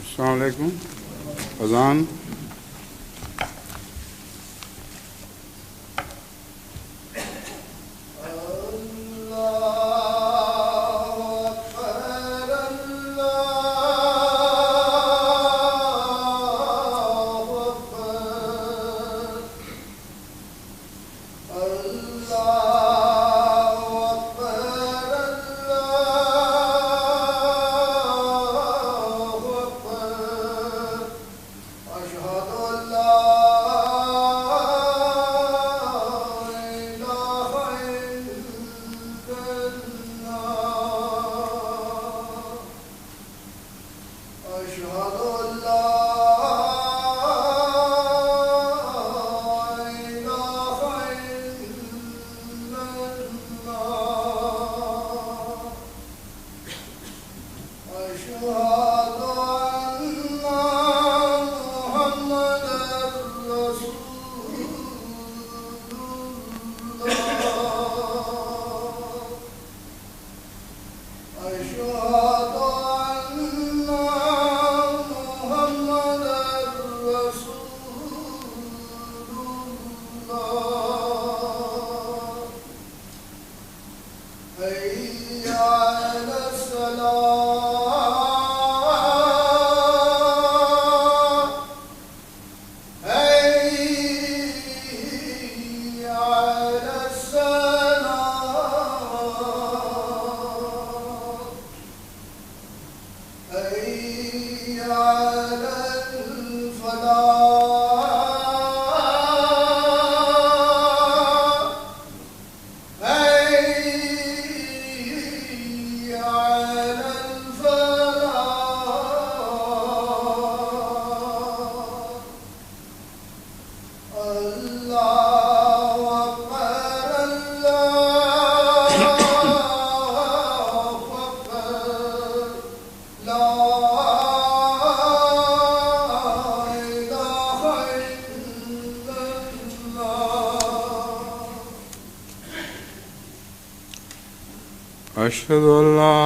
السلام علیکم. اذان. أشهد أن لا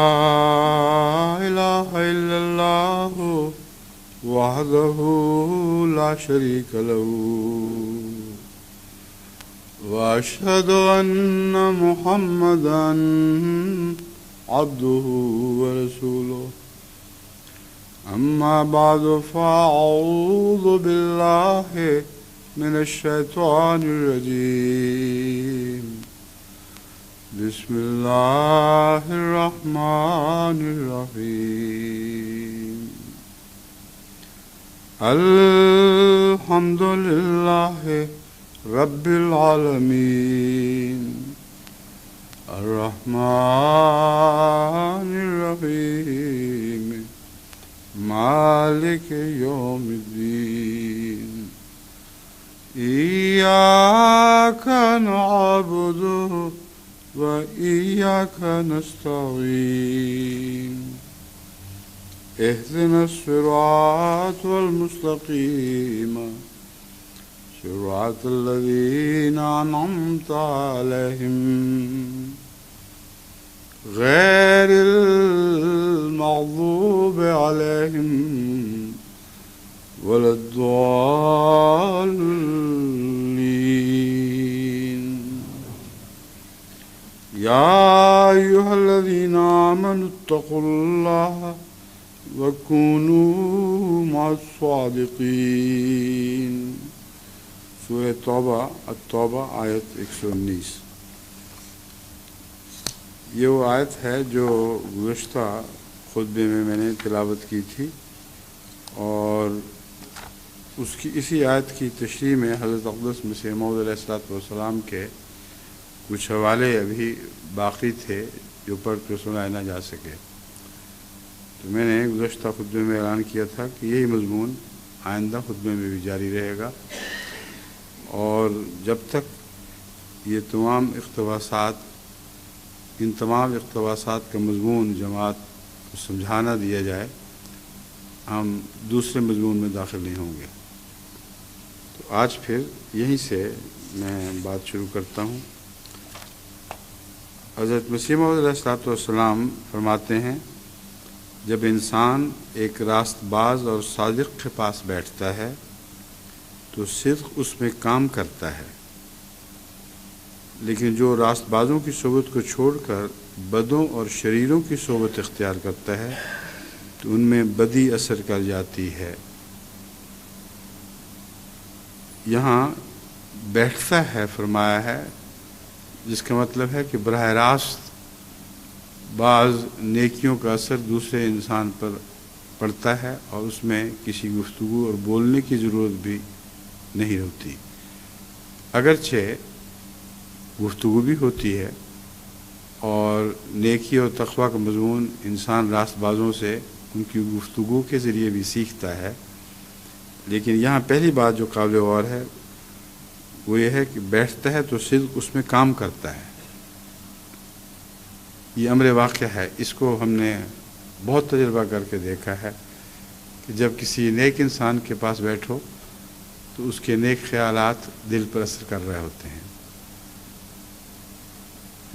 إله إلا الله وحده لا شريك له وأشهد أن محمدا عبده ورسوله أما بعد فأعوذ بالله من الشيطان الرجيم بسم الله الرحمن الرحيم الحمد لله رب العالمين الرحمن الرحيم مالك يوم الدين إياك نعبد وإياك نستعين اهدنا الصراط المستقيم صراط الذين أنعمت عليهم غير المغضوب عليهم ولا الضالين. يا أيها الذين آمنوا اتقوا الله وكونوا مع الصادقين. سورہ توبہ التوبہ آیت 119. یہ وہ آیت ہے جو گزشتہ خطبے میں نے تلاوت کی تھی، اور اس کی اسی آیت کی تشریح میں حضرت اقدس مسیح موعود علیہ السلام کے کچھ حوالے ابھی باقی تھے جو پڑھ کے سنائے نہ جا سکے. تو میں نے گزشتہ خطبے میں اعلان کیا تھا کہ یہی مضمون آئندہ خطبے میں بھی جاری رہے گا، اور جب تک یہ تمام اقتباسات کا مضمون جماعت کو سمجھانا دیا جائے ہم دوسرے مضمون میں داخل نہیں ہوں گے. تو آج پھر یہیں سے میں بات شروع کرتا ہوں. حضرت مسیح موعود علیہ السلام فرماتے ہیں جب انسان ایک راست باز اور صادق کے پاس بیٹھتا ہے تو صدق اس میں کام کرتا ہے، لیکن جو راست بازوں کی صحبت کو چھوڑ کر بدوں اور شریروں کی صحبت اختیار کرتا ہے تو ان میں بدی اثر کر جاتی ہے۔ یہاں بیٹھتا ہے فرمایا ہے، جس کا مطلب ہے کہ براہ راست بعض نیکیوں کا اثر دوسرے انسان پر پڑتا ہے اور اس میں کسی گفتگو اور بولنے کی ضرورت بھی نہیں ہوتی، اگرچہ گفتگو بھی ہوتی ہے اور نیکی اور تقویٰ کا مضمون انسان راست بازوں سے ان کی گفتگو کے ذریعے بھی سیکھتا ہے، لیکن یہاں پہلی بات جو قابل غور ہے وہ یہ ہے کہ بیٹھتا ہے تو صدق اس میں کام کرتا ہے۔ یہ امر واقع ہے، اس کو ہم نے بہت تجربہ کر کے دیکھا ہے کہ جب کسی نیک انسان کے پاس بیٹھو تو اس کے نیک خیالات دل پر اثر کر رہے ہوتے ہیں۔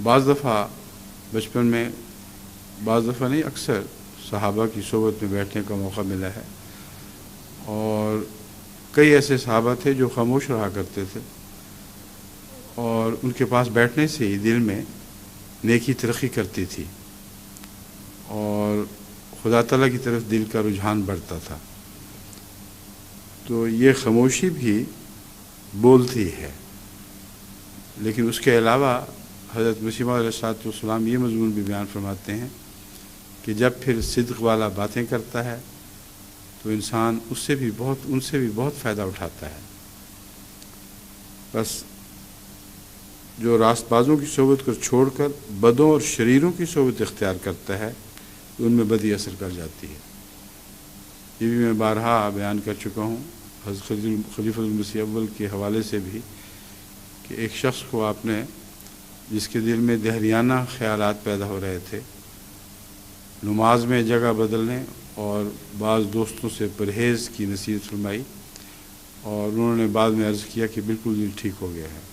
بعض دفعہ بچپن میں، بعض دفعہ نہیں، اکثر صحابہ کی صحبت میں بیٹھنے کا موقع ملا ہے، اور کئی ایسے صحابہ تھے جو خاموش رہا کرتے تھے اور ان کے پاس بیٹھنے سے ہی دل میں نیکی ترقی کرتی تھی اور خدا تعالیٰ کی طرف دل کا رجحان بڑھتا تھا۔ تو یہ خاموشی بھی بولتی ہے، لیکن اس کے علاوہ حضرت مسیح موعود علیہ السلام یہ مضمون بھی بیان فرماتے ہیں کہ جب پھر صدق والا باتیں کرتا ہے تو انسان ان سے بھی بہت فائدہ اٹھاتا ہے۔ بس جو راست بازوں کی صحبت کو چھوڑ کر بدوں اور شریروں کی صحبت اختیار کرتا ہے تو ان میں بدی اثر کر جاتی ہے۔ یہ بھی میں بارہا بیان کر چکا ہوں حضرت خلیفہ المسیح اول کے حوالے سے بھی، کہ ایک شخص کو آپ نے، جس کے دل میں دہریانہ خیالات پیدا ہو رہے تھے، نماز میں جگہ بدلنے اور بعض دوستوں سے پرہیز کی نصیحت فرمائی، اور انہوں نے بعد میں عرض کیا کہ بالکل دل ٹھیک ہو گیا ہے۔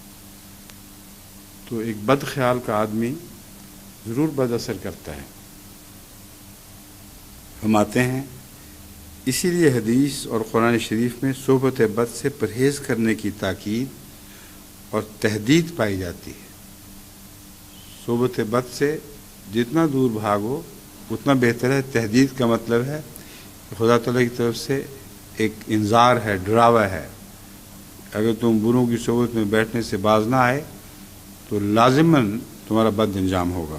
تو ایک بد خیال کا آدمی ضرور بد اثر کرتا ہے۔ ہم آتے ہیں، اسی لیے حدیث اور قرآن شریف میں صحبت بد سے پرہیز کرنے کی تاکید اور تحدید پائی جاتی ہے۔ صحبت بد سے جتنا دور بھاگو اتنا بہتر ہے۔ تحدید کا مطلب ہے کہ خدا تعالیٰ کی طرف سے ایک انذار ہے، ڈراوا ہے، اگر تم بروں کی صحبت میں بیٹھنے سے باز نہ آئے تو لازماً تمہارا بد انجام ہوگا۔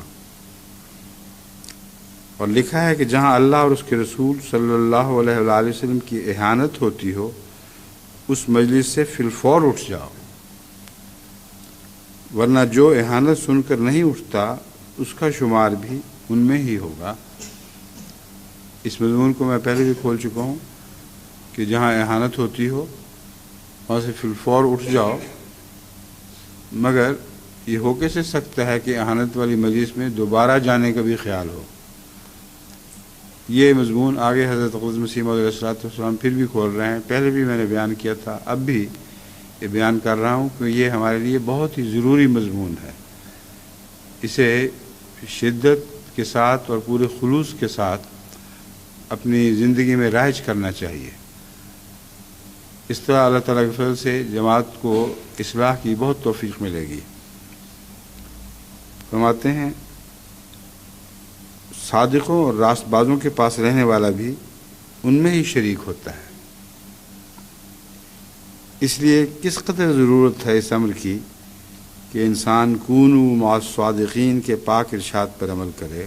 اور لکھا ہے کہ جہاں اللہ اور اس کے رسول صلی اللہ علیہ وآلہ وسلم کی اہانت ہوتی ہو اس مجلس سے فی الفور اٹھ جاؤ، ورنہ جو اہانت سن کر نہیں اٹھتا اس کا شمار بھی ان میں ہی ہوگا۔ اس مضمون کو میں پہلے بھی کھول چکا ہوں کہ جہاں اہانت ہوتی ہو وہاں سے فی الفور اٹھ جاؤ، مگر یہ ہو کیسے سکتا ہے کہ اہانت والی مجلس میں دوبارہ جانے کا بھی خیال ہو۔ یہ مضمون آگے حضرت اقدس مسیح موعود علیہ السلام پھر بھی کھول رہے ہیں، پہلے بھی میں نے بیان کیا تھا، اب بھی یہ بیان کر رہا ہوں کہ یہ ہمارے لیے بہت ہی ضروری مضمون ہے۔ اسے شدت کے ساتھ اور پورے خلوص کے ساتھ اپنی زندگی میں رائج کرنا چاہیے۔ اس طرح اللہ تعالیٰ کے فضل سے جماعت کو اصلاح کی بہت توفیق ملے گی۔ فرماتے ہیں، صادقوں اور راست بازوں کے پاس رہنے والا بھی ان میں ہی شریک ہوتا ہے۔ اس لیے کس قدر ضرورت ہے اس امر کی کہ انسان کونوا مع الصادقین کے پاک ارشاد پر عمل کرے۔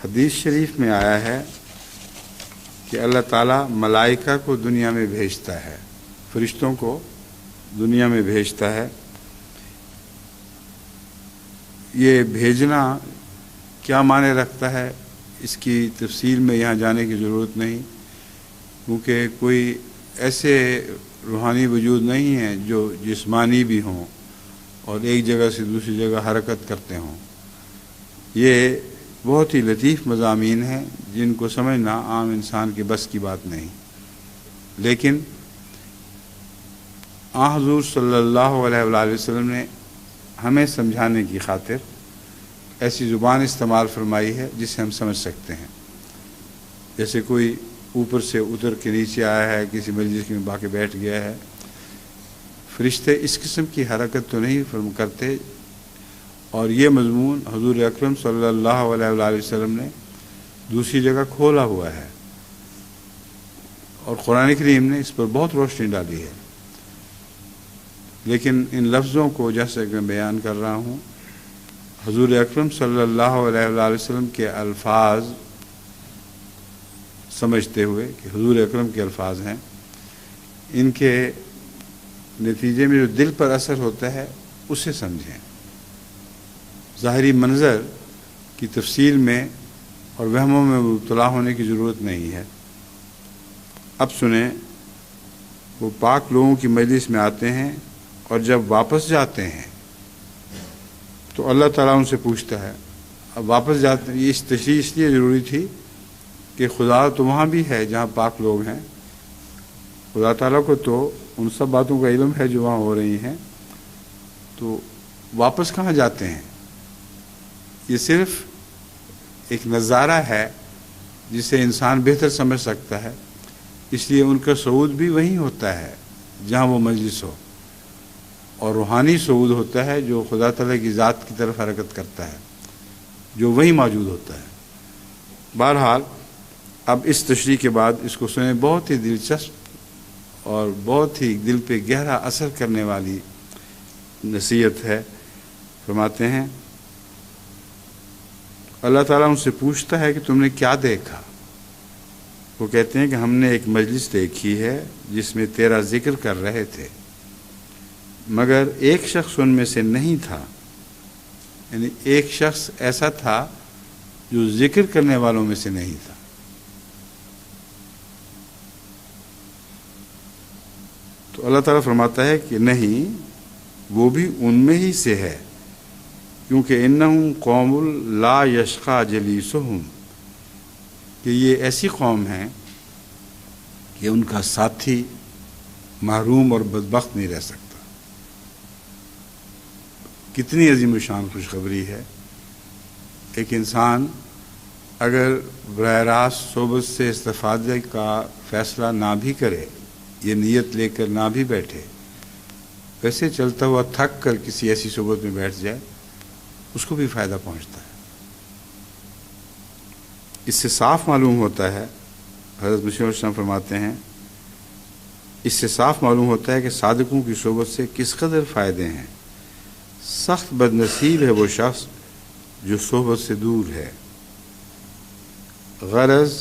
حدیث شریف میں آیا ہے کہ اللہ تعالیٰ ملائکہ کو دنیا میں بھیجتا ہے، فرشتوں کو دنیا میں بھیجتا ہے۔ یہ بھیجنا کیا معنی رکھتا ہے اس کی تفصیل میں یہاں جانے کی ضرورت نہیں، کیونکہ کوئی ایسے روحانی وجود نہیں ہیں جو جسمانی بھی ہوں اور ایک جگہ سے دوسری جگہ حرکت کرتے ہوں۔ یہ بہت ہی لطیف مضامین ہیں جن کو سمجھنا عام انسان کے بس کی بات نہیں، لیکن حضور صلی اللہ علیہ وآلہ وسلم نے ہمیں سمجھانے کی خاطر ایسی زبان استعمال فرمائی ہے جسے ہم سمجھ سکتے ہیں. جیسے کوئی اوپر سے اتر کے نیچے آیا ہے، کسی مجلس میں با کے بیٹھ گیا ہے. فرشتے اس قسم کی حرکت تو نہیں کرتے. اور یہ مضمون حضور اکرم صلی اللہ علیہ وآلہ وسلم نے دوسری جگہ کھولا ہوا ہے، اور قرآن کریم نے اس پر بہت روشنی ڈالی ہے. لیکن ان لفظوں کو جیسے کہ میں بیان کر رہا ہوں، حضور اکرم صلی اللہ علیہ وآلہ وسلم کے الفاظ سمجھتے ہوئے کہ حضور اکرم کے الفاظ ہیں، ان کے نتیجے میں جو دل پر اثر ہوتا ہے اسے سمجھیں. ظاہری منظر کی تفصیل میں اور وہموں میں مبتلا ہونے کی ضرورت نہیں ہے. اب سنیں، وہ پاک لوگوں کی مجلس میں آتے ہیں اور جب واپس جاتے ہیں تو اللہ تعالیٰ ان سے پوچھتا ہے. اب واپس جاتے ہیں، یہ تشریح اس لیے ضروری تھی کہ خدا تو وہاں بھی ہے جہاں پاک لوگ ہیں. خدا تعالیٰ کو تو ان سب باتوں کا علم ہے جو وہاں ہو رہی ہیں، تو واپس کہاں جاتے ہیں؟ یہ صرف ایک نظارہ ہے جسے انسان بہتر سمجھ سکتا ہے. اس لیے ان کا صعود بھی وہیں ہوتا ہے جہاں وہ مجلس ہو، اور روحانی صعود ہوتا ہے جو خدا تعالیٰ کی ذات کی طرف حرکت کرتا ہے، جو وہیں موجود ہوتا ہے. بہرحال اب اس تشریح کے بعد اس کو سنیں، بہت ہی دلچسپ اور بہت ہی دل پہ گہرا اثر کرنے والی نصیحت ہے. فرماتے ہیں اللہ تعالیٰ ان سے پوچھتا ہے کہ تم نے کیا دیکھا؟ وہ کہتے ہیں کہ ہم نے ایک مجلس دیکھی ہے جس میں تیرا ذکر کر رہے تھے، مگر ایک شخص ان میں سے نہیں تھا. یعنی ایک شخص ایسا تھا جو ذکر کرنے والوں میں سے نہیں تھا. تو اللہ تعالیٰ فرماتا ہے کہ نہیں، وہ بھی ان میں ہی سے ہے، کیونکہ انہم قوم لا یشقی جلیسہم، کہ یہ ایسی قوم ہے کہ ان کا ساتھی محروم اور بدبخت نہیں رہ سکتا. کتنی عظیم و شان خوشخبری ہے. ایک انسان اگر براہ راست صحبت سے استفادے کا فیصلہ نہ بھی کرے، یہ نیت لے کر نہ بھی بیٹھے، ویسے چلتا ہوا تھک کر کسی ایسی صحبت میں بیٹھ جائے، اس کو بھی فائدہ پہنچتا ہے. اس سے صاف معلوم ہوتا ہے، حضرت مسیح علیہ السلام فرماتے ہیں، اس سے صاف معلوم ہوتا ہے کہ صادقوں کی صحبت سے کس قدر فائدے ہیں. سخت بد نصیب ہے وہ شخص جو صحبت سے دور ہے. غرض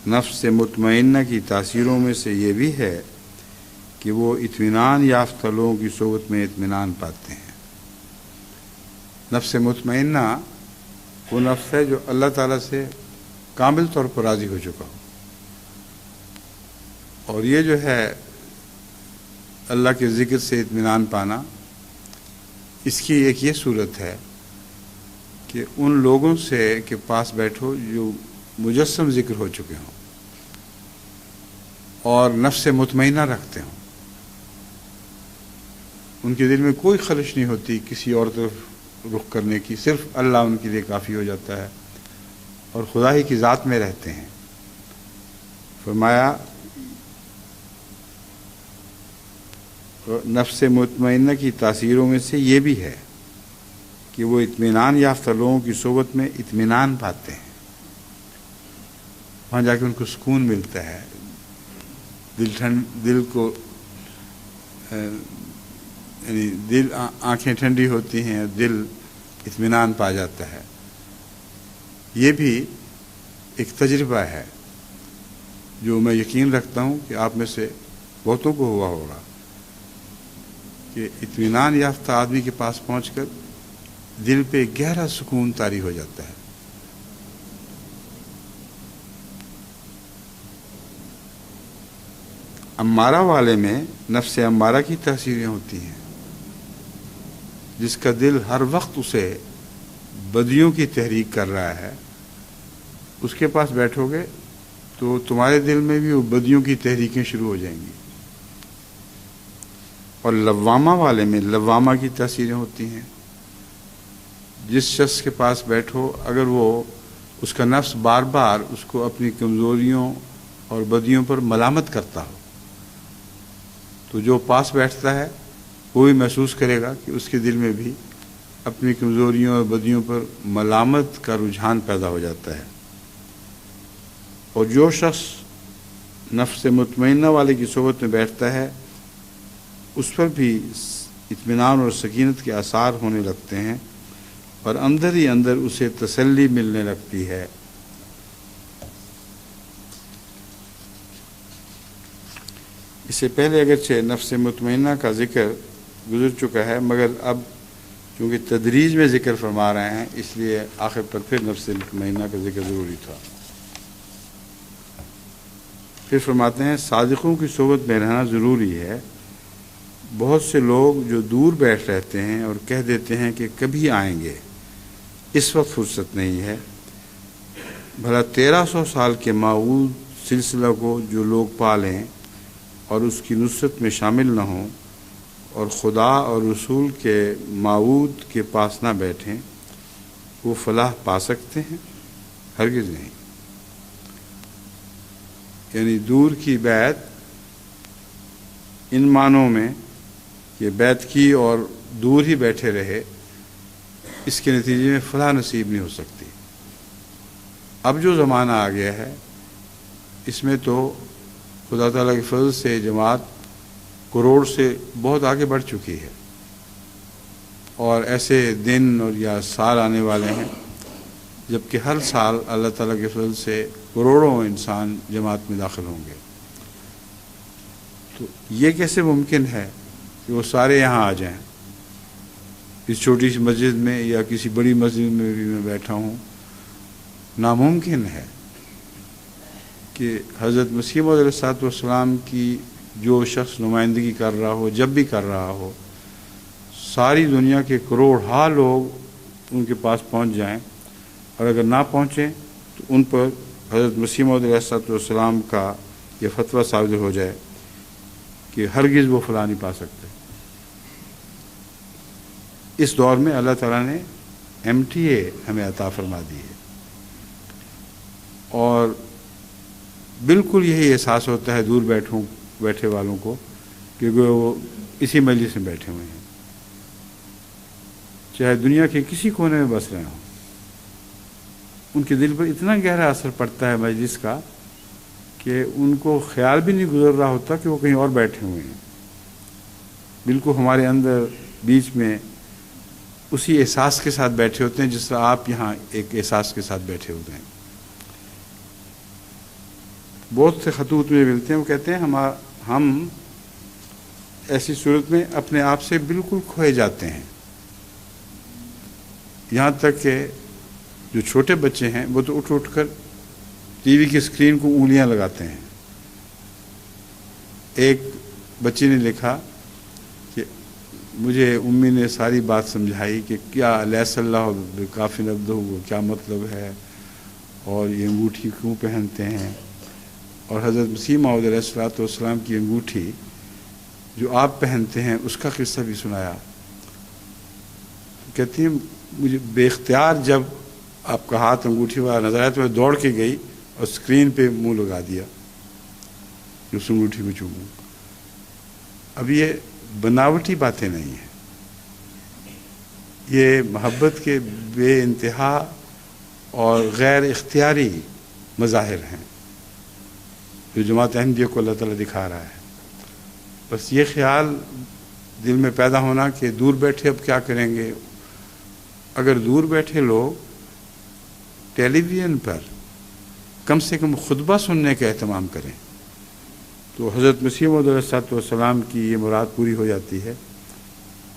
نفس مطمئنہ کی تاثیروں میں سے یہ بھی ہے کہ وہ اطمینان یافتہ لوگوں کی صحبت میں اطمینان پاتے ہیں. نفس مطمئنہ وہ نفس ہے جو اللہ تعالیٰ سے کامل طور پر راضی ہو چکا ہو، اور یہ جو ہے اللہ کے ذکر سے اطمینان پانا، اس کی ایک یہ صورت ہے کہ ان لوگوں سے کے پاس بیٹھو جو مجسم ذکر ہو چکے ہوں اور نفس مطمئنہ رکھتے ہوں. ان کے دل میں کوئی خلش نہیں ہوتی کسی اور طرف رخ کرنے کی، صرف اللہ ان کے لیے کافی ہو جاتا ہے، اور خدا ہی کی ذات میں رہتے ہیں. فرمایا نفس مطمئنہ کی تاثیروں میں سے یہ بھی ہے کہ وہ اطمینان یافتہ لوگوں کی صحبت میں اطمینان پاتے ہیں. وہاں جا کے ان کو سکون ملتا ہے، دل کو یعنی آنکھیں ٹھنڈی ہوتی ہیں، دل اطمینان پا جاتا ہے. یہ بھی ایک تجربہ ہے جو میں یقین رکھتا ہوں کہ آپ میں سے بہتوں کو ہوا ہوگا کہ اطمینان یافتہ آدمی کے پاس پہنچ کر دل پہ گہرا سکون طاری ہو جاتا ہے. امارہ والے میں نفس امارہ کی تاثیریں ہوتی ہیں، جس کا دل ہر وقت اسے بدیوں کی تحریک کر رہا ہے. اس کے پاس بیٹھو گے تو تمہارے دل میں بھی وہ بدیوں کی تحریکیں شروع ہو جائیں گی. اور لوامہ والے میں لوامہ کی تاثیریں ہوتی ہیں، جس شخص کے پاس بیٹھو اگر وہ اس کا نفس بار بار اس کو اپنی کمزوریوں اور بدیوں پر ملامت کرتا ہو تو جو پاس بیٹھتا ہے وہ بھی محسوس کرے گا کہ اس کے دل میں بھی اپنی کمزوریوں اور بدیوں پر ملامت کا رجحان پیدا ہو جاتا ہے. اور جو شخص نفس مطمئنہ والے کی صحبت میں بیٹھتا ہے اس پر بھی اطمینان اور سکینت کے آثار ہونے لگتے ہیں اور اندر ہی اندر اسے تسلی ملنے لگتی ہے. اس سے پہلے اگرچہ نفس مطمئنہ کا ذکر گزر چکا ہے مگر اب چونکہ تدریج میں ذکر فرما رہے ہیں اس لیے آخر پر پھر نفس مطمئنہ کا ذکر ضروری تھا. پھر فرماتے ہیں صادقوں کی صحبت میں رہنا ضروری ہے. بہت سے لوگ جو دور بیٹھ رہتے ہیں اور کہہ دیتے ہیں کہ کبھی آئیں گے، اس وقت فرصت نہیں ہے. بھلا 1300 سال کے موعود سلسلہ کو جو لوگ پالیں اور اس کی نصرت میں شامل نہ ہوں اور خدا اور رسول کے موعود کے پاس نہ بیٹھیں وہ فلاح پا سکتے ہیں؟ ہرگز نہیں. یعنی دور کی بیعت ان معنوں میں کہ بیعت کی اور دور ہی بیٹھے رہے اس کے نتیجے میں فلاح نصیب نہیں ہو سکتی. اب جو زمانہ آ گیا ہے اس میں تو خدا تعالیٰ کے فضل سے جماعت کروڑ سے بہت آگے بڑھ چکی ہے اور ایسے دن اور یا سال آنے والے ہیں جبکہ ہر سال اللہ تعالیٰ کے فضل سے کروڑوں انسان جماعت میں داخل ہوں گے. تو یہ کیسے ممکن ہے کہ وہ سارے یہاں آ جائیں؟ اس چھوٹی سی مسجد میں یا کسی بڑی مسجد میں بھی میں بیٹھا ہوں. ناممکن ہے کہ حضرت مسیح موعود علیہ السلام کی جو شخص نمائندگی کر رہا ہو جب بھی کر رہا ہو ساری دنیا کے کروڑ لوگ ان کے پاس پہنچ جائیں اور اگر نہ پہنچیں تو ان پر حضرت مسیح موعود علیہ السلام کا یہ فتویٰ صادر ہو جائے کہ ہرگز وہ فلاح نہیں پا سکتے. اس دور میں اللہ تعالیٰ نے MTA ہمیں عطا فرما دی ہے اور بالکل یہی احساس ہوتا ہے دور بیٹھے والوں کو کہ وہ اسی مجلس میں بیٹھے ہوئے ہیں چاہے دنیا کے کسی کونے میں بس رہے ہوں. ان کے دل پر اتنا گہرا اثر پڑتا ہے مجلس کا کہ ان کو خیال بھی نہیں گزر رہا ہوتا کہ وہ کہیں اور بیٹھے ہوئے ہیں. بالکل ہمارے اندر بیچ میں اسی احساس کے ساتھ بیٹھے ہوتے ہیں جس طرح آپ یہاں ایک احساس کے ساتھ بیٹھے ہوتے ہیں. بہت سے خطوط میں ملتے ہیں وہ کہتے ہیں ہم ایسی صورت میں اپنے آپ سے بالکل کھوئے جاتے ہیں. یہاں تک کہ جو چھوٹے بچے ہیں وہ تو اٹھ کر ٹی وی کی اسکرین کو انگلیاں لگاتے ہیں. ایک بچی نے لکھا کہ مجھے امی نے ساری بات سمجھائی کہ کیا لیس اللہ کافی نبدہ کیا مطلب ہے اور یہ انگوٹھی کیوں پہنتے ہیں اور حضرت مسیح موعود علیہ السلام کی انگوٹھی جو آپ پہنتے ہیں اس کا قصہ بھی سنایا. کہتی ہیں مجھے بے اختیار جب آپ کا ہاتھ انگوٹھی والا نظر آیا تو میں دوڑ کے گئی اور اسکرین پہ منہ لگا دیا کہ اس انگوٹھی میں چوموں. اب یہ بناوٹی باتیں نہیں ہیں، یہ محبت کے بے انتہا اور غیر اختیاری مظاہر ہیں جو جماعت احمدیہ کو اللہ تعالیٰ دکھا رہا ہے. بس یہ خیال دل میں پیدا ہونا کہ دور بیٹھے اب کیا کریں گے. اگر دور بیٹھے لوگ ٹیلی ویژن پر کم سے کم خطبہ سننے کا اہتمام کریں تو حضرت مسیح موعود علیہ السلام کی یہ مراد پوری ہو جاتی ہے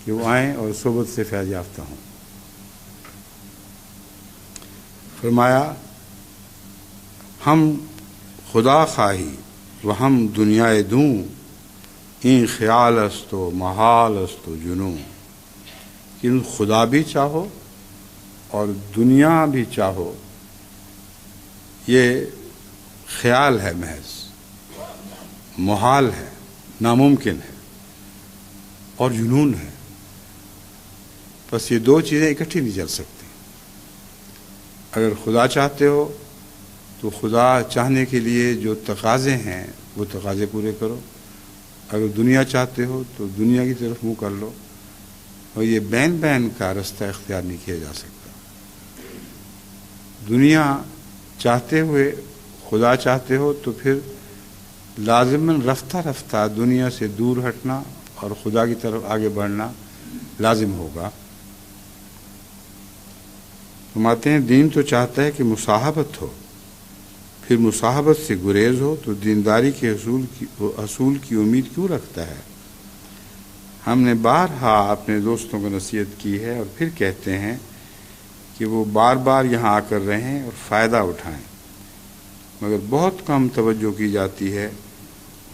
کہ وہ آئیں اور صحبت سے فیض یافتہ ہوں. فرمایا ہم خدا خواہی و ہم دنیائے دوں این خیال است و محال است و جنوں. کہ خدا بھی چاہو اور دنیا بھی چاہو یہ خیال ہے، محض محال ہے، ناممکن ہے اور جنون ہے. بس یہ دو چیزیں اکٹھی نہیں چل سکتی. اگر خدا چاہتے ہو تو خدا چاہنے کے لیے جو تقاضے ہیں وہ تقاضے پورے کرو، اگر دنیا چاہتے ہو تو دنیا کی طرف منہ کر لو، اور یہ بین بین کا رستہ اختیار نہیں کیا جا سکتا۔ دنیا چاہتے ہوئے خدا چاہتے ہو تو پھر لازماً رفتہ رفتہ دنیا سے دور ہٹنا اور خدا کی طرف آگے بڑھنا لازم ہوگا۔ فرماتے ہیں دین تو چاہتا ہے کہ مصاحبت ہو، پھر مصاحبت سے گریز ہو، تو دینداری کے حصول کی امید کیوں رکھتا ہے؟ ہم نے بارہا اپنے دوستوں کو نصیحت کی ہے اور پھر کہتے ہیں کہ وہ بار بار یہاں آ کر رہیں اور فائدہ اٹھائیں، مگر بہت کم توجہ کی جاتی ہے۔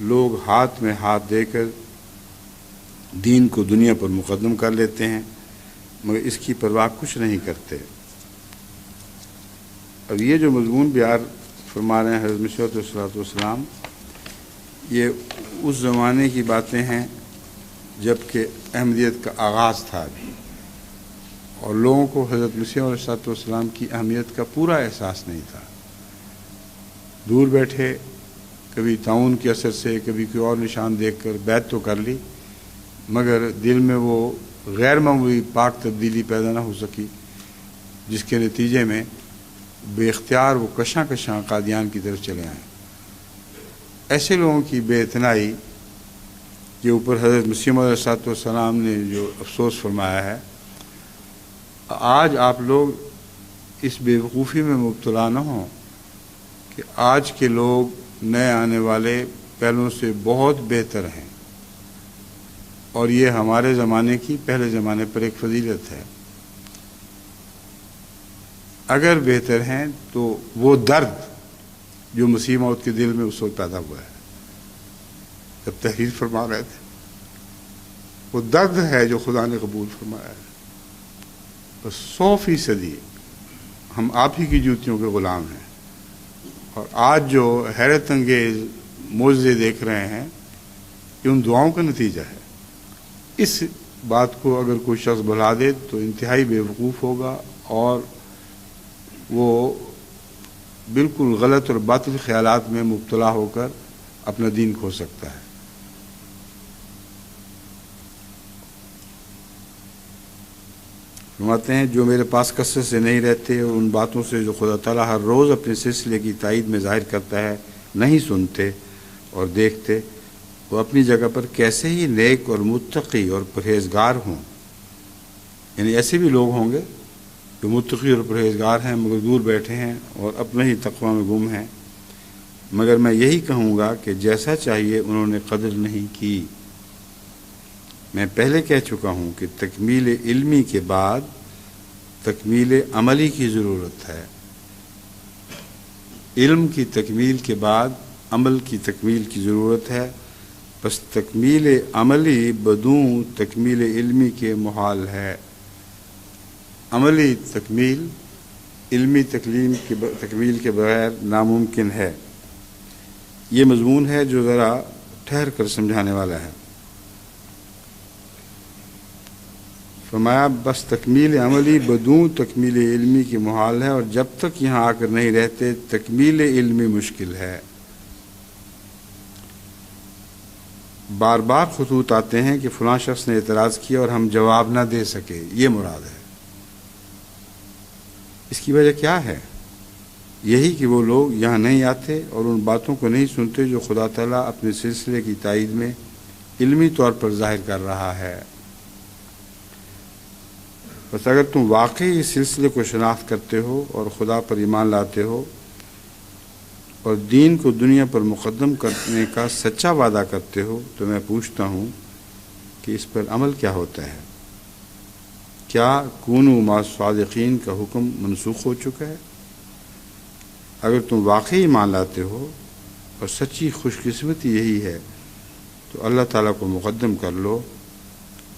لوگ ہاتھ میں ہاتھ دے کر دین کو دنیا پر مقدم کر لیتے ہیں، مگر اس کی پرواہ کچھ نہیں کرتے۔ اور یہ جو مضمون بیان فرما رہے ہیں حضرت مسیح علیہ الصلوۃ والسلام، یہ اس زمانے کی باتیں ہیں جب کہ احمدیت کا آغاز تھا ابھی، اور لوگوں کو حضرت مسیح علیہ الصلوۃ والسلام کی اہمیت کا پورا احساس نہیں تھا۔ دور بیٹھے کبھی تعاون کے اثر سے، کبھی کوئی اور نشان دیکھ کر بیعت تو کر لی، مگر دل میں وہ غیر معمولی پاک تبدیلی پیدا نہ ہو سکی، جس کے نتیجے میں بے اختیار وہ کشاں کشاں قادیان کی طرف چلے آئیں۔ ایسے لوگوں کی بے اتنائی کے اوپر حضرت مسیح علیہ الصلوۃ والسلام نے جو افسوس فرمایا ہے، آج آپ لوگ اس بے وقوفی میں مبتلا نہ ہوں کہ آج کے لوگ نئے آنے والے پہلوں سے بہت بہتر ہیں، اور یہ ہمارے زمانے کی پہلے زمانے پر ایک فضیلت ہے۔ اگر بہتر ہیں تو وہ درد جو مسیح موعود کے دل میں اس وقت پیدا ہوا ہے جب تحریر فرما رہے تھے، وہ درد ہے جو خدا نے قبول فرمایا ہے۔ بس 100% ہم آپ ہی کی جوتیوں کے غلام ہیں، اور آج جو حیرت انگیز معجزے دیکھ رہے ہیں یہ ان دعاؤں کا نتیجہ ہے۔ اس بات کو اگر کوئی شخص بھلا دے تو انتہائی بے وقوف ہوگا، اور وہ بالکل غلط اور باطل خیالات میں مبتلا ہو کر اپنا دین کھو سکتا ہے۔ فرماتے ہیں جو میرے پاس کثرت سے نہیں رہتے اور ان باتوں سے جو خدا تعالیٰ ہر روز اپنے سلسلے کی تائید میں ظاہر کرتا ہے نہیں سنتے اور دیکھتے، وہ اپنی جگہ پر کیسے ہی نیک اور متقی اور پرہیزگار ہوں۔ یعنی ایسے بھی لوگ ہوں گے جو متقی اور پرہیزگار ہیں مگر دور بیٹھے ہیں اور اپنے ہی تقویٰ میں گم ہیں، مگر میں یہی کہوں گا کہ جیسا چاہیے انہوں نے قدر نہیں کی۔ میں پہلے کہہ چکا ہوں کہ تکمیل علمی کے بعد تکمیل عملی کی ضرورت ہے۔ علم کی تکمیل کے بعد عمل کی تکمیل کی ضرورت ہے، بس تکمیل عملی بدون تکمیل علمی کے محال ہے۔ عملی تکمیل علمی تکمیل کے بغیر ناممکن ہے۔ یہ مضمون ہے جو ذرا ٹھہر کر سمجھانے والا ہے۔ فرمایا بس تکمیل عملی بدون تکمیل علمی کی محال ہے، اور جب تک یہاں آ کر نہیں رہتے تکمیل علمی مشکل ہے۔ بار بار خطوط آتے ہیں کہ فلاں شخص نے اعتراض کیا اور ہم جواب نہ دے سکے، یہ مراد ہے۔ اس کی وجہ کیا ہے؟ یہی کہ وہ لوگ یہاں نہیں آتے اور ان باتوں کو نہیں سنتے جو خدا تعالیٰ اپنے سلسلے کی تائید میں علمی طور پر ظاہر کر رہا ہے۔ بس اگر تم واقعی اس سلسلے کو شناخت کرتے ہو اور خدا پر ایمان لاتے ہو اور دین کو دنیا پر مقدم کرنے کا سچا وعدہ کرتے ہو، تو میں پوچھتا ہوں کہ اس پر عمل کیا ہوتا ہے؟ کیا کونوا مع الصادقین کا حکم منسوخ ہو چکا ہے؟ اگر تم واقعی ایمان لاتے ہو اور سچی خوش قسمتی یہی ہے تو اللہ تعالیٰ کو مقدم کر لو۔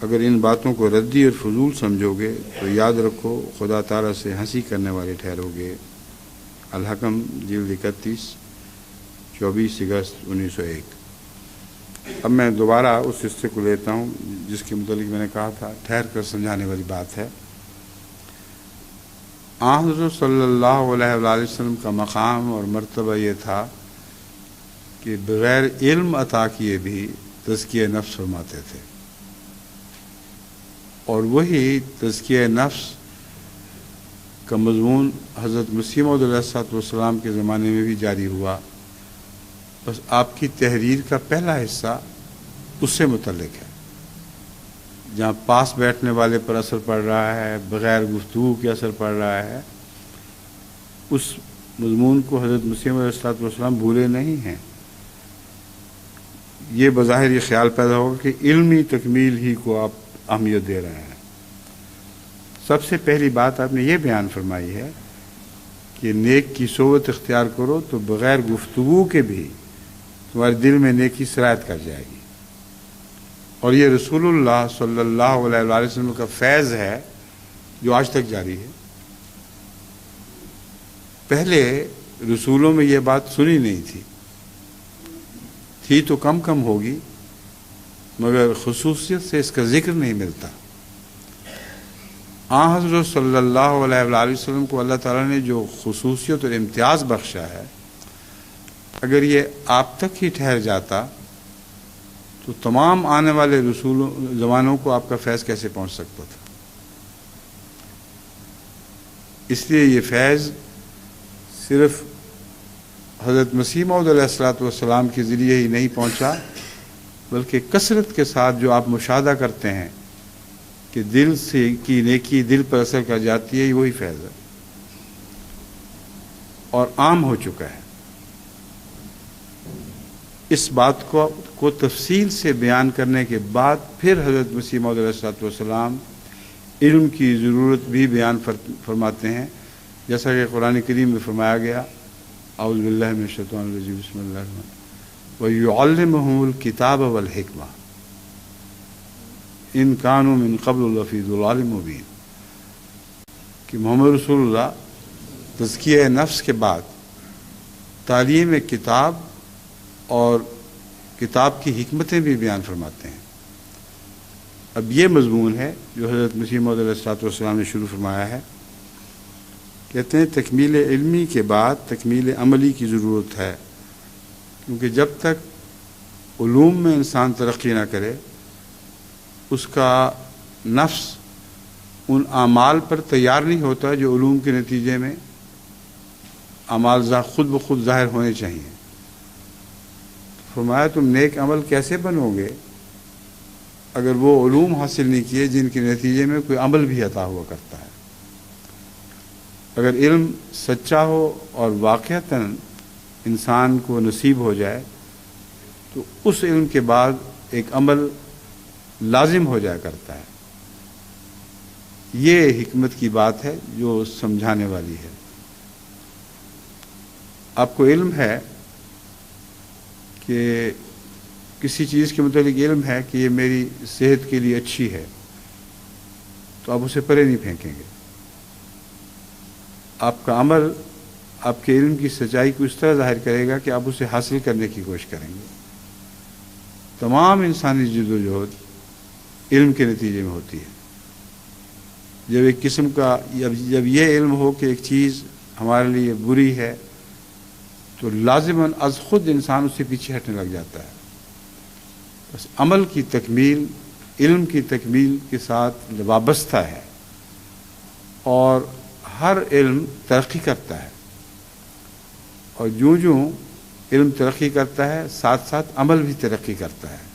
اگر ان باتوں کو ردی اور فضول سمجھو گے تو یاد رکھو خدا تعالیٰ سے ہنسی کرنے والے ٹھہرو گے۔ الحکم جلد 31 24 اگست 1901۔ اب میں دوبارہ اس حصے کو لیتا ہوں جس کے متعلق میں نے کہا تھا ٹھہر کر سمجھانے والی بات ہے۔ حضرت صلی اللہ علیہ وآلہ وسلم کا مقام اور مرتبہ یہ تھا کہ بغیر علم عطا کیے بھی تزکیہ نفس فرماتے تھے، اور وہی تزکیہ نفس کا مضمون حضرت مسیح موعود علیہ السلام کے زمانے میں بھی جاری ہوا، بس آپ کی تحریر کا پہلا حصہ اس سے متعلق ہے، جہاں پاس بیٹھنے والے پر اثر پڑ رہا ہے، بغیر گفتگو کے اثر پڑ رہا ہے، اس مضمون کو حضرت مسیح موعود علیہ السلام بھولے نہیں ہیں۔ یہ بظاہر یہ خیال پیدا ہوگا کہ علمی تکمیل ہی کو آپ اہمیت دے رہے ہیں۔ سب سے پہلی بات آپ نے یہ بیان فرمائی ہے کہ نیک کی صحبت اختیار کرو تو بغیر گفتگو کے بھی تمہارے دل میں نیکی سرایت کر جائے گی، اور یہ رسول اللہ صلی اللہ علیہ وآلہ وسلم کا فیض ہے جو آج تک جاری ہے۔ پہلے رسولوں میں یہ بات سنی نہیں تھی تو کم ہوگی، مگر خصوصیت سے اس کا ذکر نہیں ملتا۔ حضرت صلی اللہ علیہ وآلہ وسلم کو اللہ تعالیٰ نے جو خصوصیت اور امتیاز بخشا ہے، اگر یہ آپ تک ہی ٹھہر جاتا تو تمام آنے والے زمانوں کو آپ کا فیض کیسے پہنچ سکتا تھا؟ اس لیے یہ فیض صرف حضرت مسیح موعود علیہ السلام کے ذریعے ہی نہیں پہنچا، بلکہ کثرت کے ساتھ جو آپ مشاہدہ کرتے ہیں کہ دل سے کی نیکی دل پر اثر کر جاتی ہے، وہی فیض ہے اور عام ہو چکا ہے۔ اس بات کو تفصیل سے بیان کرنے کے بعد پھر حضرت مسیح موعود علیہ السلام علم کی ضرورت بھی بیان فرماتے ہیں، جیسا کہ قرآن کریم میں فرمایا گیا، اعوذ باللہ من الشیطان الرجیم، بسم اللہ الرحمن الرحیم، وَيُعَلِّمُهُمُ الْكِتَابَ وَالْحِکْمَةَ ان کانوا من قبل لفی ضلال مبین، کہ محمد رسول اللہ تزکیہ نفس کے بعد تعلیم کتاب اور کتاب کی حکمتیں بھی بیان فرماتے ہیں۔ اب یہ مضمون ہے جو حضرت مسیح موعود علیہ السلام نے شروع فرمایا ہے۔ کہتے ہیں تکمیل علمی کے بعد تکمیل عملی کی ضرورت ہے، کیونکہ جب تک علوم میں انسان ترقی نہ کرے، اس کا نفس ان اعمال پر تیار نہیں ہوتا جو علوم کے نتیجے میں اعمال خود بخود ظاہر ہونے چاہیے۔ فرمایا تم نیک عمل کیسے بنو گے اگر وہ علوم حاصل نہیں کیے جن کے نتیجے میں کوئی عمل بھی عطا ہوا کرتا ہے۔ اگر علم سچا ہو اور واقعتاً انسان کو نصیب ہو جائے تو اس علم کے بعد ایک عمل لازم ہو جایا کرتا ہے۔ یہ حکمت کی بات ہے جو سمجھانے والی ہے۔ آپ کو علم ہے کہ کسی چیز کے متعلق علم ہے کہ یہ میری صحت کے لیے اچھی ہے، تو آپ اسے پرے نہیں پھینکیں گے۔ آپ کا عمل آپ کے علم کی سچائی کو اس طرح ظاہر کرے گا کہ آپ اسے حاصل کرنے کی کوشش کریں گے۔ تمام انسانی جدوجہد علم کے نتیجے میں ہوتی ہے۔ جب ایک قسم کا جب یہ علم ہو کہ ایک چیز ہمارے لیے بری ہے تو لازماً از خود انسان اس سے پیچھے ہٹنے لگ جاتا ہے۔ بس عمل کی تکمیل علم کی تکمیل کے ساتھ وابستہ ہے، اور ہر علم ترقی کرتا ہے، اور جوں علم ترقی کرتا ہے ساتھ ساتھ عمل بھی ترقی کرتا ہے۔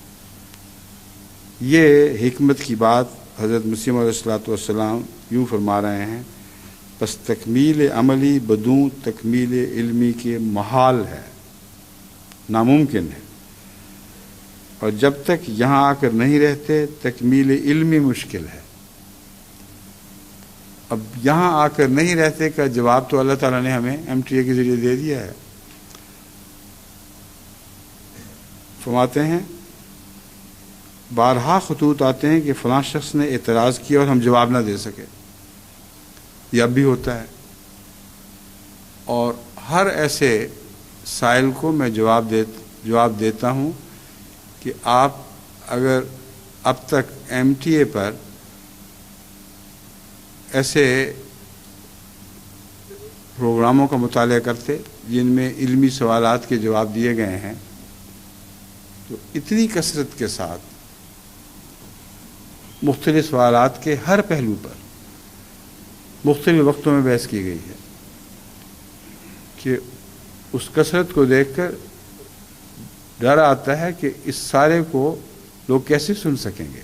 یہ حکمت کی بات حضرت مسیح موعود علیہ السلام یوں فرما رہے ہیں، بس تکمیل عملی بدون تکمیل علمی کے محال ہے، ناممکن ہے، اور جب تک یہاں آ کر نہیں رہتے تکمیل علمی مشکل ہے۔ اب یہاں آ کر نہیں رہتے کا جواب تو اللہ تعالیٰ نے ہمیں MTA کے ذریعے دے دیا ہے۔ فرماتے ہیں بارہا خطوط آتے ہیں کہ فلاں شخص نے اعتراض کیا اور ہم جواب نہ دے سکے، یہ اب بھی ہوتا ہے، اور ہر ایسے سائل کو میں جواب دیتا ہوں کہ آپ اگر اب تک MTA پر ایسے پروگراموں کا مطالعہ کرتے جن میں علمی سوالات کے جواب دیے گئے ہیں، تو اتنی کثرت کے ساتھ مختلف سوالات کے ہر پہلو پر مختلف وقتوں میں بحث کی گئی ہے کہ اس کثرت کو دیکھ کر ڈر آتا ہے کہ اس سارے کو لوگ کیسے سن سکیں گے.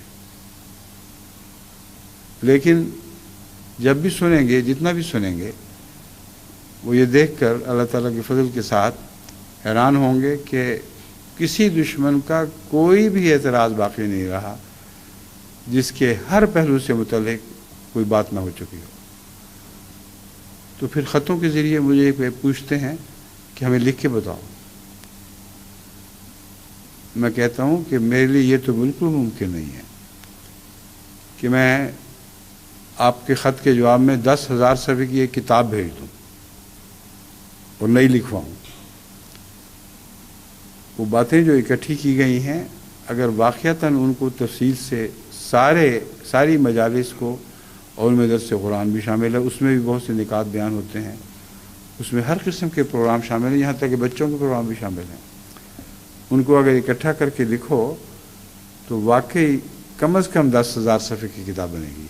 لیکن جب بھی سنیں گے، جتنا بھی سنیں گے، وہ یہ دیکھ کر اللہ تعالیٰ کے فضل کے ساتھ حیران ہوں گے کہ کسی دشمن کا کوئی بھی اعتراض باقی نہیں رہا جس کے ہر پہلو سے متعلق کوئی بات نہ ہو چکی ہو. تو پھر خطوں کے ذریعے مجھے پوچھتے ہیں کہ ہمیں لکھ کے بتاؤ. میں کہتا ہوں کہ میرے لیے یہ تو بالکل ممکن نہیں ہے کہ میں آپ کے خط کے جواب میں 10,000 صفحے کی ایک کتاب بھیج دوں اور نہیں لکھواؤں. وہ باتیں جو اکٹھی کی گئی ہیں، اگر واقعتاً ان کو تفصیل سے ساری مجالس کو، اور ان میں درس قرآن بھی شامل ہے، اس میں بھی بہت سے نکات بیان ہوتے ہیں، اس میں ہر قسم کے پروگرام شامل ہیں، یہاں تک کہ بچوں کے پروگرام بھی شامل ہیں. ان کو اگر اکٹھا کر کے لکھو تو واقعی کم از کم 10,000 صفحے کی کتاب بنے گی.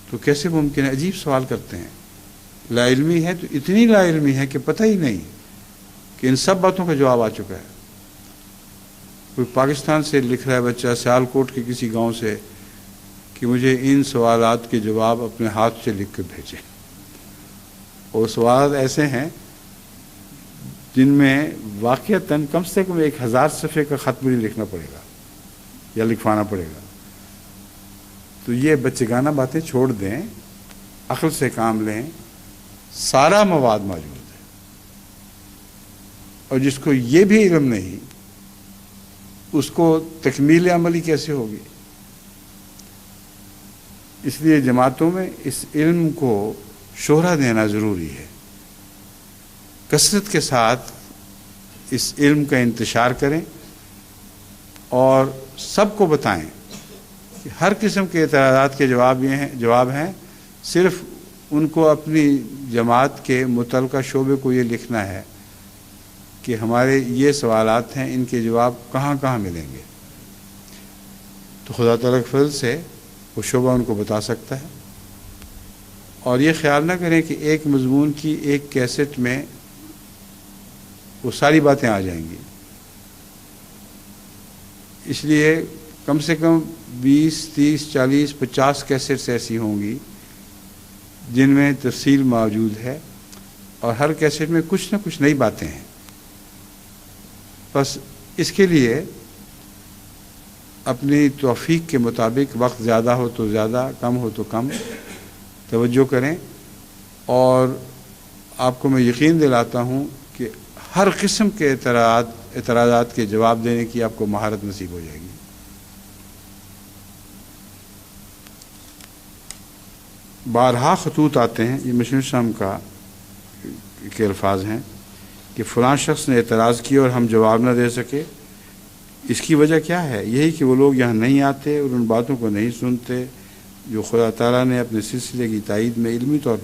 تو کیسے ممکن ہے؟ عجیب سوال کرتے ہیں. لا علمی ہے تو اتنی لا علمی ہے کہ پتہ ہی نہیں کہ ان سب باتوں کا جواب آ چکا ہے. کوئی پاکستان سے لکھ رہا ہے بچہ، سیالکوٹ کے کسی گاؤں سے، کہ مجھے ان سوالات کے جواب اپنے ہاتھ سے لکھ کے بھیجیں. اور سوالات ایسے ہیں جن میں واقعتاً کم سے کم 1,000 صفحے کا خط بھی لکھنا پڑے گا یا لکھوانا پڑے گا. تو یہ بچگانہ باتیں چھوڑ دیں، عقل سے کام لیں. سارا مواد موجود ہے، اور جس کو یہ بھی علم نہیں اس کو تکمیل عملی کیسے ہوگی؟ اس لیے جماعتوں میں اس علم کو شہرت دینا ضروری ہے. کثرت کے ساتھ اس علم کا انتشار کریں اور سب کو بتائیں کہ ہر قسم کے اعتراضات کے جواب ہیں. صرف ان کو اپنی جماعت کے متعلقہ شعبے کو یہ لکھنا ہے کہ ہمارے یہ سوالات ہیں، ان کے جواب کہاں کہاں ملیں گے. تو خدا تعالیٰ کے فضل سے وہ شعبہ ان کو بتا سکتا ہے. اور یہ خیال نہ کریں کہ ایک مضمون کی ایک کیسٹ میں وہ ساری باتیں آ جائیں گی. اس لیے کم سے کم 20، 30، 40، 50 کیسٹس ایسی ہوں گی جن میں تفصیل موجود ہے، اور ہر کیسٹ میں کچھ نہ کچھ نئی باتیں ہیں. بس اس کے لیے اپنی توفیق کے مطابق وقت زیادہ ہو تو زیادہ، کم ہو تو کم توجہ کریں. اور آپ کو میں یقین دلاتا ہوں کہ ہر قسم کے اعتراضات کے جواب دینے کی آپ کو مہارت نصیب ہو جائے گی. بارہا خطوط آتے ہیں، یہ مشیر شام کے الفاظ ہیں کہ فلاں شخص نے اعتراض کیا اور ہم جواب نہ دے سکے. اس کی وجہ کیا ہے؟ یہی کہ وہ لوگ یہاں نہیں آتے اور ان باتوں کو نہیں سنتے جو خدا تعالیٰ نے اپنے سلسلے کی تائید میں علمی طور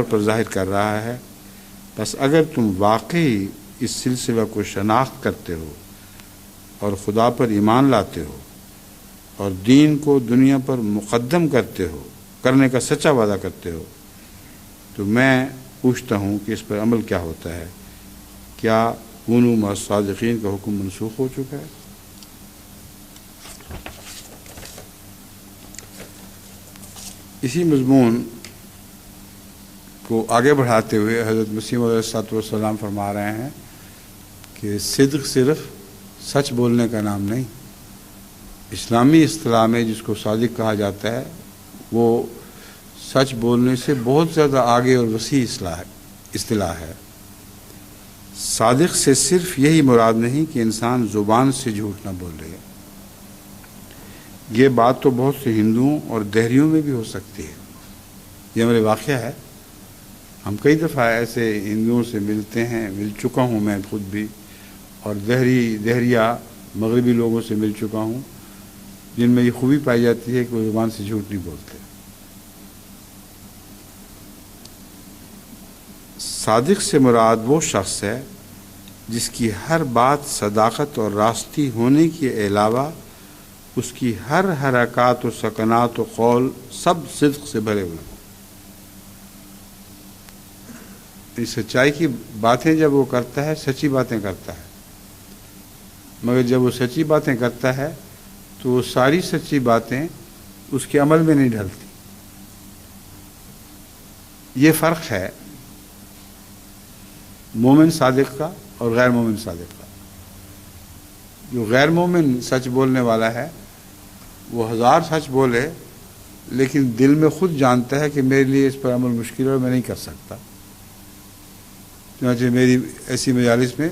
پر ظاہر کر رہا ہے. بس اگر تم واقعی اس سلسلہ کو شناخت کرتے ہو اور خدا پر ایمان لاتے ہو اور دین کو دنیا پر مقدم کرنے کا سچا وعدہ کرتے ہو، تو میں پوچھتا ہوں کہ اس پر عمل کیا ہوتا ہے. کیا کونوا مع الصادقین کا حکم منسوخ ہو چکا ہے؟ اسی مضمون کو آگے بڑھاتے ہوئے حضرت مسیح موعود علیہ السلام فرما رہے ہیں کہ صدق صرف سچ بولنے کا نام نہیں. اسلامی اصطلاح میں جس کو صادق کہا جاتا ہے وہ سچ بولنے سے بہت زیادہ آگے اور وسیع اصطلاح ہے. صادق سے صرف یہی مراد نہیں کہ انسان زبان سے جھوٹ نہ بول رہے. یہ بات تو بہت سے ہندوؤں اور دہریوں میں بھی ہو سکتی ہے. یہ ہمارے واقعہ ہے. ہم کئی دفعہ ایسے ہندوؤں سے ملتے ہیں، مل چکا ہوں میں خود بھی، اور دہریہ مغربی لوگوں سے مل چکا ہوں. جن میں یہ خوبی پائی جاتی ہے کہ وہ زبان سے جھوٹ نہیں بولتے۔ صادق سے مراد وہ شخص ہے جس کی ہر بات صداقت اور راستی ہونے کے علاوہ اس کی ہر حرکات و سکنات و قول سب صدق سے بھرے ہوئے ہوں۔ اس سچائی کی باتیں جب وہ کرتا ہے سچی باتیں کرتا ہے، مگر جب وہ سچی باتیں کرتا ہے تو وہ ساری سچی باتیں اس کے عمل میں نہیں ڈھلتی۔ یہ فرق ہے مومن صادق کا اور غیر مومن صادق کا۔ جو غیر مومن سچ بولنے والا ہے وہ ہزار سچ بولے لیکن دل میں خود جانتا ہے کہ میرے لیے اس پر عمل مشکل ہے اور میں نہیں کر سکتا۔ چنانچہ میری ایسی مجالس میں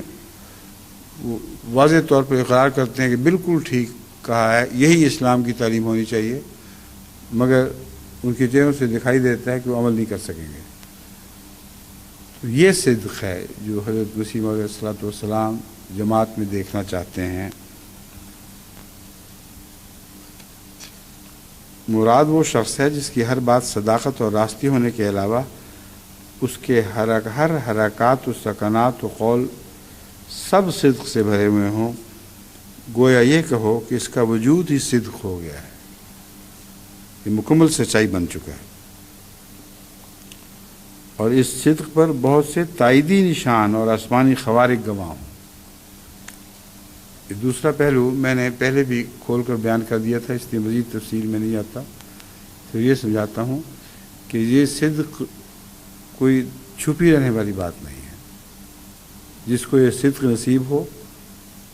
وہ واضح طور پر اقرار کرتے ہیں کہ بالکل ٹھیک کہا ہے، یہی اسلام کی تعلیم ہونی چاہیے، مگر ان کے چہروں سے دکھائی دیتا ہے کہ وہ عمل نہیں کر سکیں گے۔ تو یہ صدق ہے جو حضرت مسیح علیہ الصلوۃ والسلام جماعت میں دیکھنا چاہتے ہیں۔ مراد وہ شخص ہے جس کی ہر بات صداقت اور راستی ہونے کے علاوہ اس کے ہر حرکات و سکنات و قول سب صدق سے بھرے ہوئے ہوں، گویا یہ کہو کہ اس کا وجود ہی صدق ہو گیا ہے، یہ مکمل سچائی بن چکا ہے۔ اور اس صدق پر بہت سے تائیدی نشان اور آسمانی خوارق گواہ ہوں۔ یہ دوسرا پہلو میں نے پہلے بھی کھول کر بیان کر دیا تھا، اس لیے مزید تفصیل میں نہیں آتا، تو یہ سمجھاتا ہوں کہ یہ صدق کوئی چھپی رہنے والی بات نہیں ہے۔ جس کو یہ صدق نصیب ہو،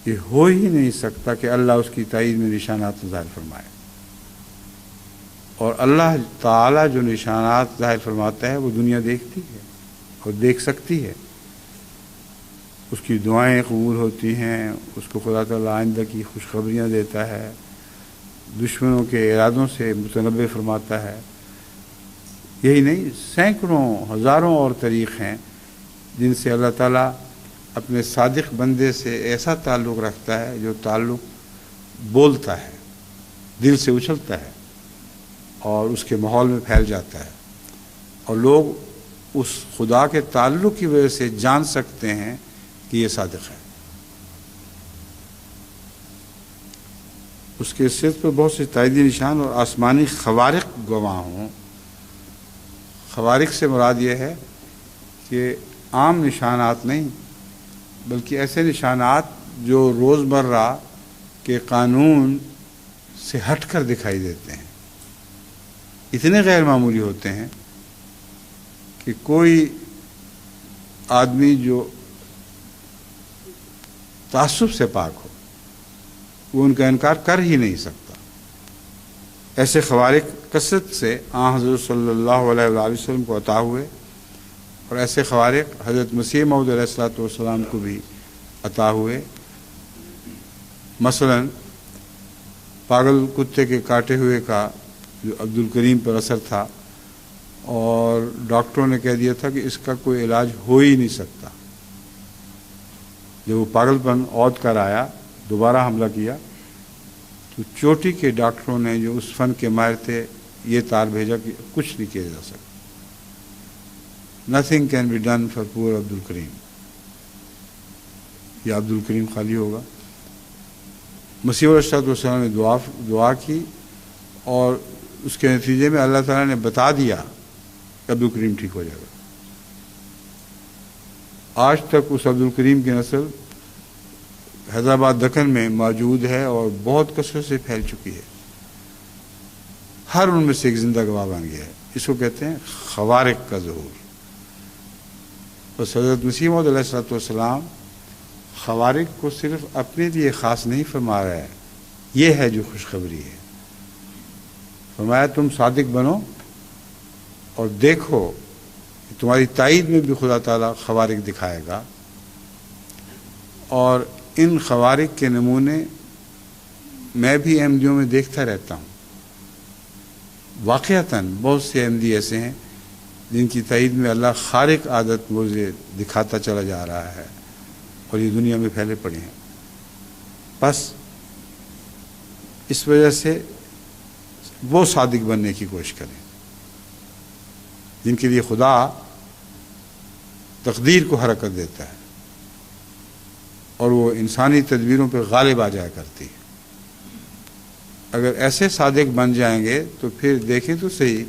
یہ ہو ہی نہیں سکتا کہ اللہ اس کی تائید میں نشانات ظاہر فرمائے۔ اور اللہ تعالیٰ جو نشانات ظاہر فرماتا ہے وہ دنیا دیکھتی ہے اور دیکھ سکتی ہے۔ اس کی دعائیں قبول ہوتی ہیں، اس کو خدا تعالیٰ آئندہ کی خوشخبریاں دیتا ہے، دشمنوں کے ارادوں سے متنبع فرماتا ہے۔ یہی نہیں، سینکڑوں ہزاروں اور طریق ہیں جن سے اللہ تعالیٰ اپنے صادق بندے سے ایسا تعلق رکھتا ہے جو تعلق بولتا ہے، دل سے اچھلتا ہے اور اس کے ماحول میں پھیل جاتا ہے، اور لوگ اس خدا کے تعلق کی وجہ سے جان سکتے ہیں کہ یہ صادق ہے۔ اس کے صدق پر بہت سے تائیدی نشان اور آسمانی خوارق گواہ ہوں۔ خوارق سے مراد یہ ہے کہ عام نشانات نہیں، بلکہ ایسے نشانات جو روزمرہ کے قانون سے ہٹ کر دکھائی دیتے ہیں، اتنے غیر معمولی ہوتے ہیں کہ کوئی آدمی جو تعصب سے پاک ہو وہ ان کا انکار کر ہی نہیں سکتا۔ ایسے خوارق کثرت سے حضرت صلی اللہ علیہ وآلہ وسلم کو عطا ہوئے، اور ایسے خوارق حضرت مسیح موعود علیہ الصلوۃ والسلام کو بھی عطا ہوئے۔ مثلا پاگل کتے کے کاٹے ہوئے کا جو عبد الکریم پر اثر تھا، اور ڈاکٹروں نے کہہ دیا تھا کہ اس کا کوئی علاج ہو ہی نہیں سکتا۔ جب وہ پاگل پن عود کر آیا، دوبارہ حملہ کیا، تو چوٹی کے ڈاکٹروں نے جو اس فن کے ماہر تھے یہ تار بھیجا کہ کچھ نہیں کیا جا سکتا۔ Nothing can be done for poor عبد الکریم، یا عبد الکریم خالی ہوگا۔ مسیح علیہ السلام نے دعا کی، اور اس کے نتیجے میں اللہ تعالیٰ نے بتا دیا کہ عبد الکریم ٹھیک ہو جائے گا۔ آج تک اس عبد الکریم کی نسل حیدرآباد دکن میں موجود ہے اور بہت کثرت سے پھیل چکی ہے۔ ہر ان میں سے ایک زندہ گواہ بن گیا ہے۔ اس کو کہتے ہیں خوارق کا ظہور۔ بس حضرت مسیح موعود علیہ الصلوۃ والسلام خوارق کو صرف اپنے لیے خاص نہیں فرما رہا ہے، یہ ہے جو خوشخبری ہے۔ فرمایا تم صادق بنو اور دیکھو کہ تمہاری تائید میں بھی خدا تعالیٰ خوارق دکھائے گا، اور ان خوارق کے نمونے میں بھی احمدیوں میں دیکھتا رہتا ہوں۔ واقعتاً بہت سے احمدی ایسے ہیں جن کی تائید میں اللہ خارق عادت موجے دکھاتا چلا جا رہا ہے، اور یہ دنیا میں پھیلے پڑے ہیں۔ بس اس وجہ سے وہ صادق بننے کی کوشش کریں جن کے لیے خدا تقدیر کو حرکت دیتا ہے اور وہ انسانی تدبیروں پہ غالب آ جایا کرتی ہے۔ اگر ایسے صادق بن جائیں گے تو پھر دیکھیں تو صحیح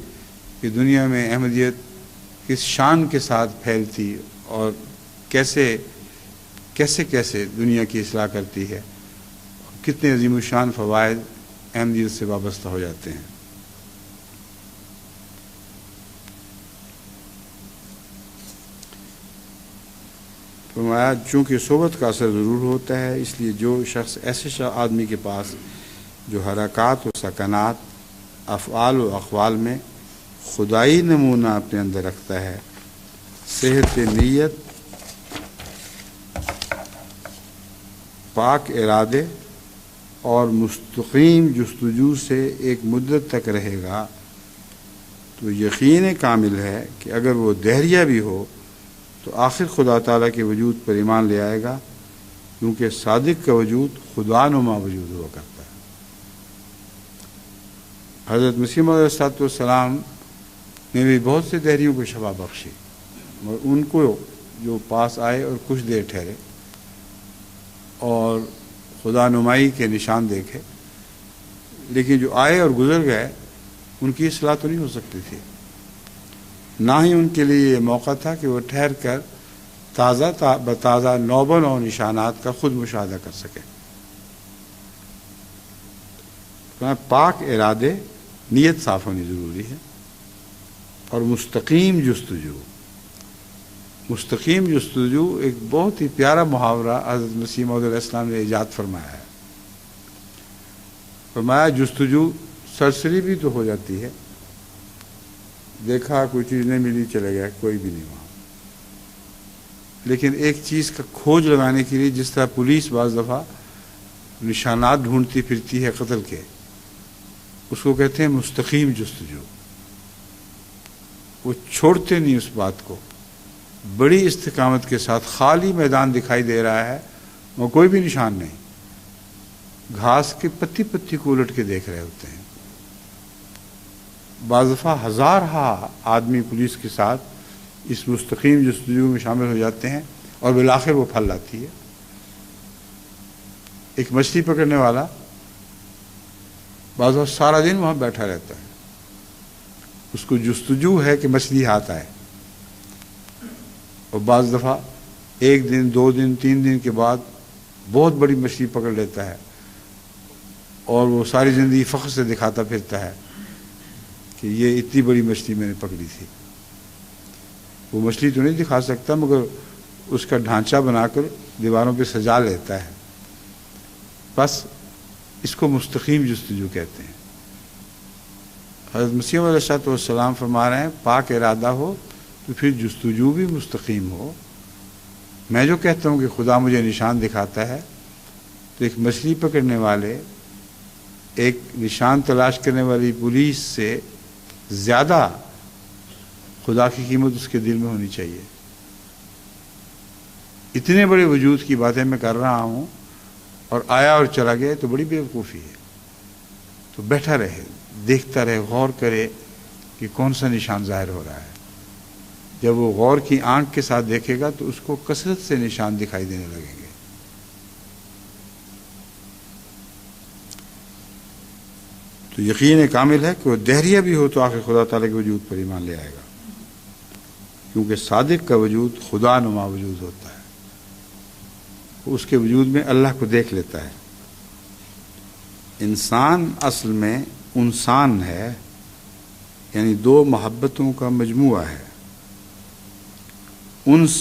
کہ دنیا میں احمدیت کس شان کے ساتھ پھیلتی اور کیسے دنیا کی اصلاح کرتی ہے، کتنے عظیم الشان فوائد احمدیت سے وابستہ ہو جاتے ہیں۔ فرمایا چونکہ صحبت کا اثر ضرور ہوتا ہے، اس لیے جو شخص ایسے آدمی کے پاس جو حرکات و سکنات، افعال و اقوال میں خدائی نمونہ اپنے اندر رکھتا ہے، صحت نیت، پاک ارادے اور مستقیم جستجو سے ایک مدت تک رہے گا، تو یقین کامل ہے کہ اگر وہ دہریہ بھی ہو تو آخر خدا تعالیٰ کے وجود پر ایمان لے آئے گا، کیونکہ صادق کا وجود خدا نما وجود ہوا کرتا ہے۔ حضرت مسیح موعود علیہ السلام نے بھی بہت سے دہریوں کو شفا بخشی، مگر ان کو جو پاس آئے اور کچھ دیر ٹھہرے اور خدا نمائی کے نشان دیکھے، لیکن جو آئے اور گزر گئے ان کی اصلاح تو نہیں ہو سکتی تھی، نہ ہی ان کے لیے یہ موقع تھا کہ وہ ٹھہر کر تازہ بتازہ نو بنو نشانات کا خود مشاہدہ کر سکے۔ پاک ارادے، نیت صاف ہونی ضروری ہے، اور مستقیم جستجو ایک بہت ہی پیارا محاورہ حضرت مسیح موعود علیہ السلام نے ایجاد فرمایا ہے۔ فرمایا جستجو سرسری بھی تو ہو جاتی ہے، دیکھا کوئی چیز نہیں ملی چلے گیا، کوئی بھی نہیں وہاں، لیکن ایک چیز کا کھوج لگانے کے لیے جس طرح پولیس بعض دفعہ نشانات ڈھونڈتی پھرتی ہے قتل کے، اس کو کہتے ہیں مستقیم جستجو۔ وہ چھوڑتے نہیں اس بات کو، بڑی استقامت کے ساتھ خالی میدان دکھائی دے رہا ہے، وہ کوئی بھی نشان نہیں، گھاس کے پتی پتی کو الٹ کے دیکھ رہے ہوتے ہیں۔ بعض دفعہ ہزارہا آدمی پولیس کے ساتھ اس مستقیم جستجو میں شامل ہو جاتے ہیں اور بالآخر وہ پھل لاتی ہے۔ ایک مچھلی پکڑنے والا بعض دفعہ سارا دن وہاں بیٹھا رہتا ہے، اس کو جستجو ہے کہ مچھلی ہاتھ آئے، اور بعض دفعہ ایک دن، 2 دن، 3 دن کے بعد بہت بڑی مچھلی پکڑ لیتا ہے، اور وہ ساری زندگی فخر سے دکھاتا پھرتا ہے کہ یہ اتنی بڑی مچھلی میں نے پکڑی تھی۔ وہ مچھلی تو نہیں دکھا سکتا، مگر اس کا ڈھانچہ بنا کر دیواروں پہ سجا لیتا ہے، بس اس کو مستقیم جستجو کہتے ہیں۔ حضرت مسیح علیہ السلام فرما رہے ہیں پاک ارادہ ہو تو پھر جستجو بھی مستقیم ہو۔ میں جو کہتا ہوں کہ خدا مجھے نشان دکھاتا ہے، تو ایک مچھلی پکڑنے والے، ایک نشان تلاش کرنے والی پولیس سے زیادہ خدا کی قیمت اس کے دل میں ہونی چاہیے۔ اتنے بڑے وجود کی باتیں میں کر رہا ہوں اور آیا اور چلا گیا تو بڑی بیوقوفی ہے۔ تو بیٹھا رہے، دیکھتا رہے، غور کرے کہ کون سا نشان ظاہر ہو رہا ہے۔ جب وہ غور کی آنکھ کے ساتھ دیکھے گا تو اس کو کثرت سے نشان دکھائی دینے لگیں گے۔ تو یقین کامل ہے کہ وہ دہریہ بھی ہو تو آخر خدا تعالیٰ کے وجود پر ایمان لے آئے گا، کیونکہ صادق کا وجود خدا نما وجود ہوتا ہے، وہ اس کے وجود میں اللہ کو دیکھ لیتا ہے۔ انسان اصل میں انسان ہے، یعنی 2 محبتوں کا مجموعہ ہے۔ انس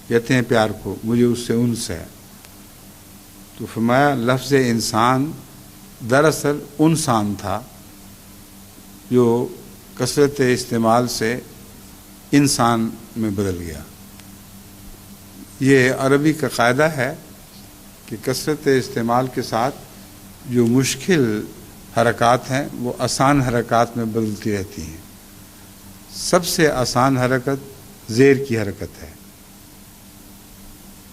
کہتے ہیں پیار کو، مجھے اس سے انس ہے۔ تو فرمایا لفظ انسان دراصل انسان تھا، جو کثرت استعمال سے انسان میں بدل گیا۔ یہ عربی کا قاعدہ ہے کہ کثرت استعمال کے ساتھ جو مشکل حرکات ہیں وہ آسان حرکات میں بدلتی رہتی ہیں۔ سب سے آسان حرکت زیر کی حرکت ہے،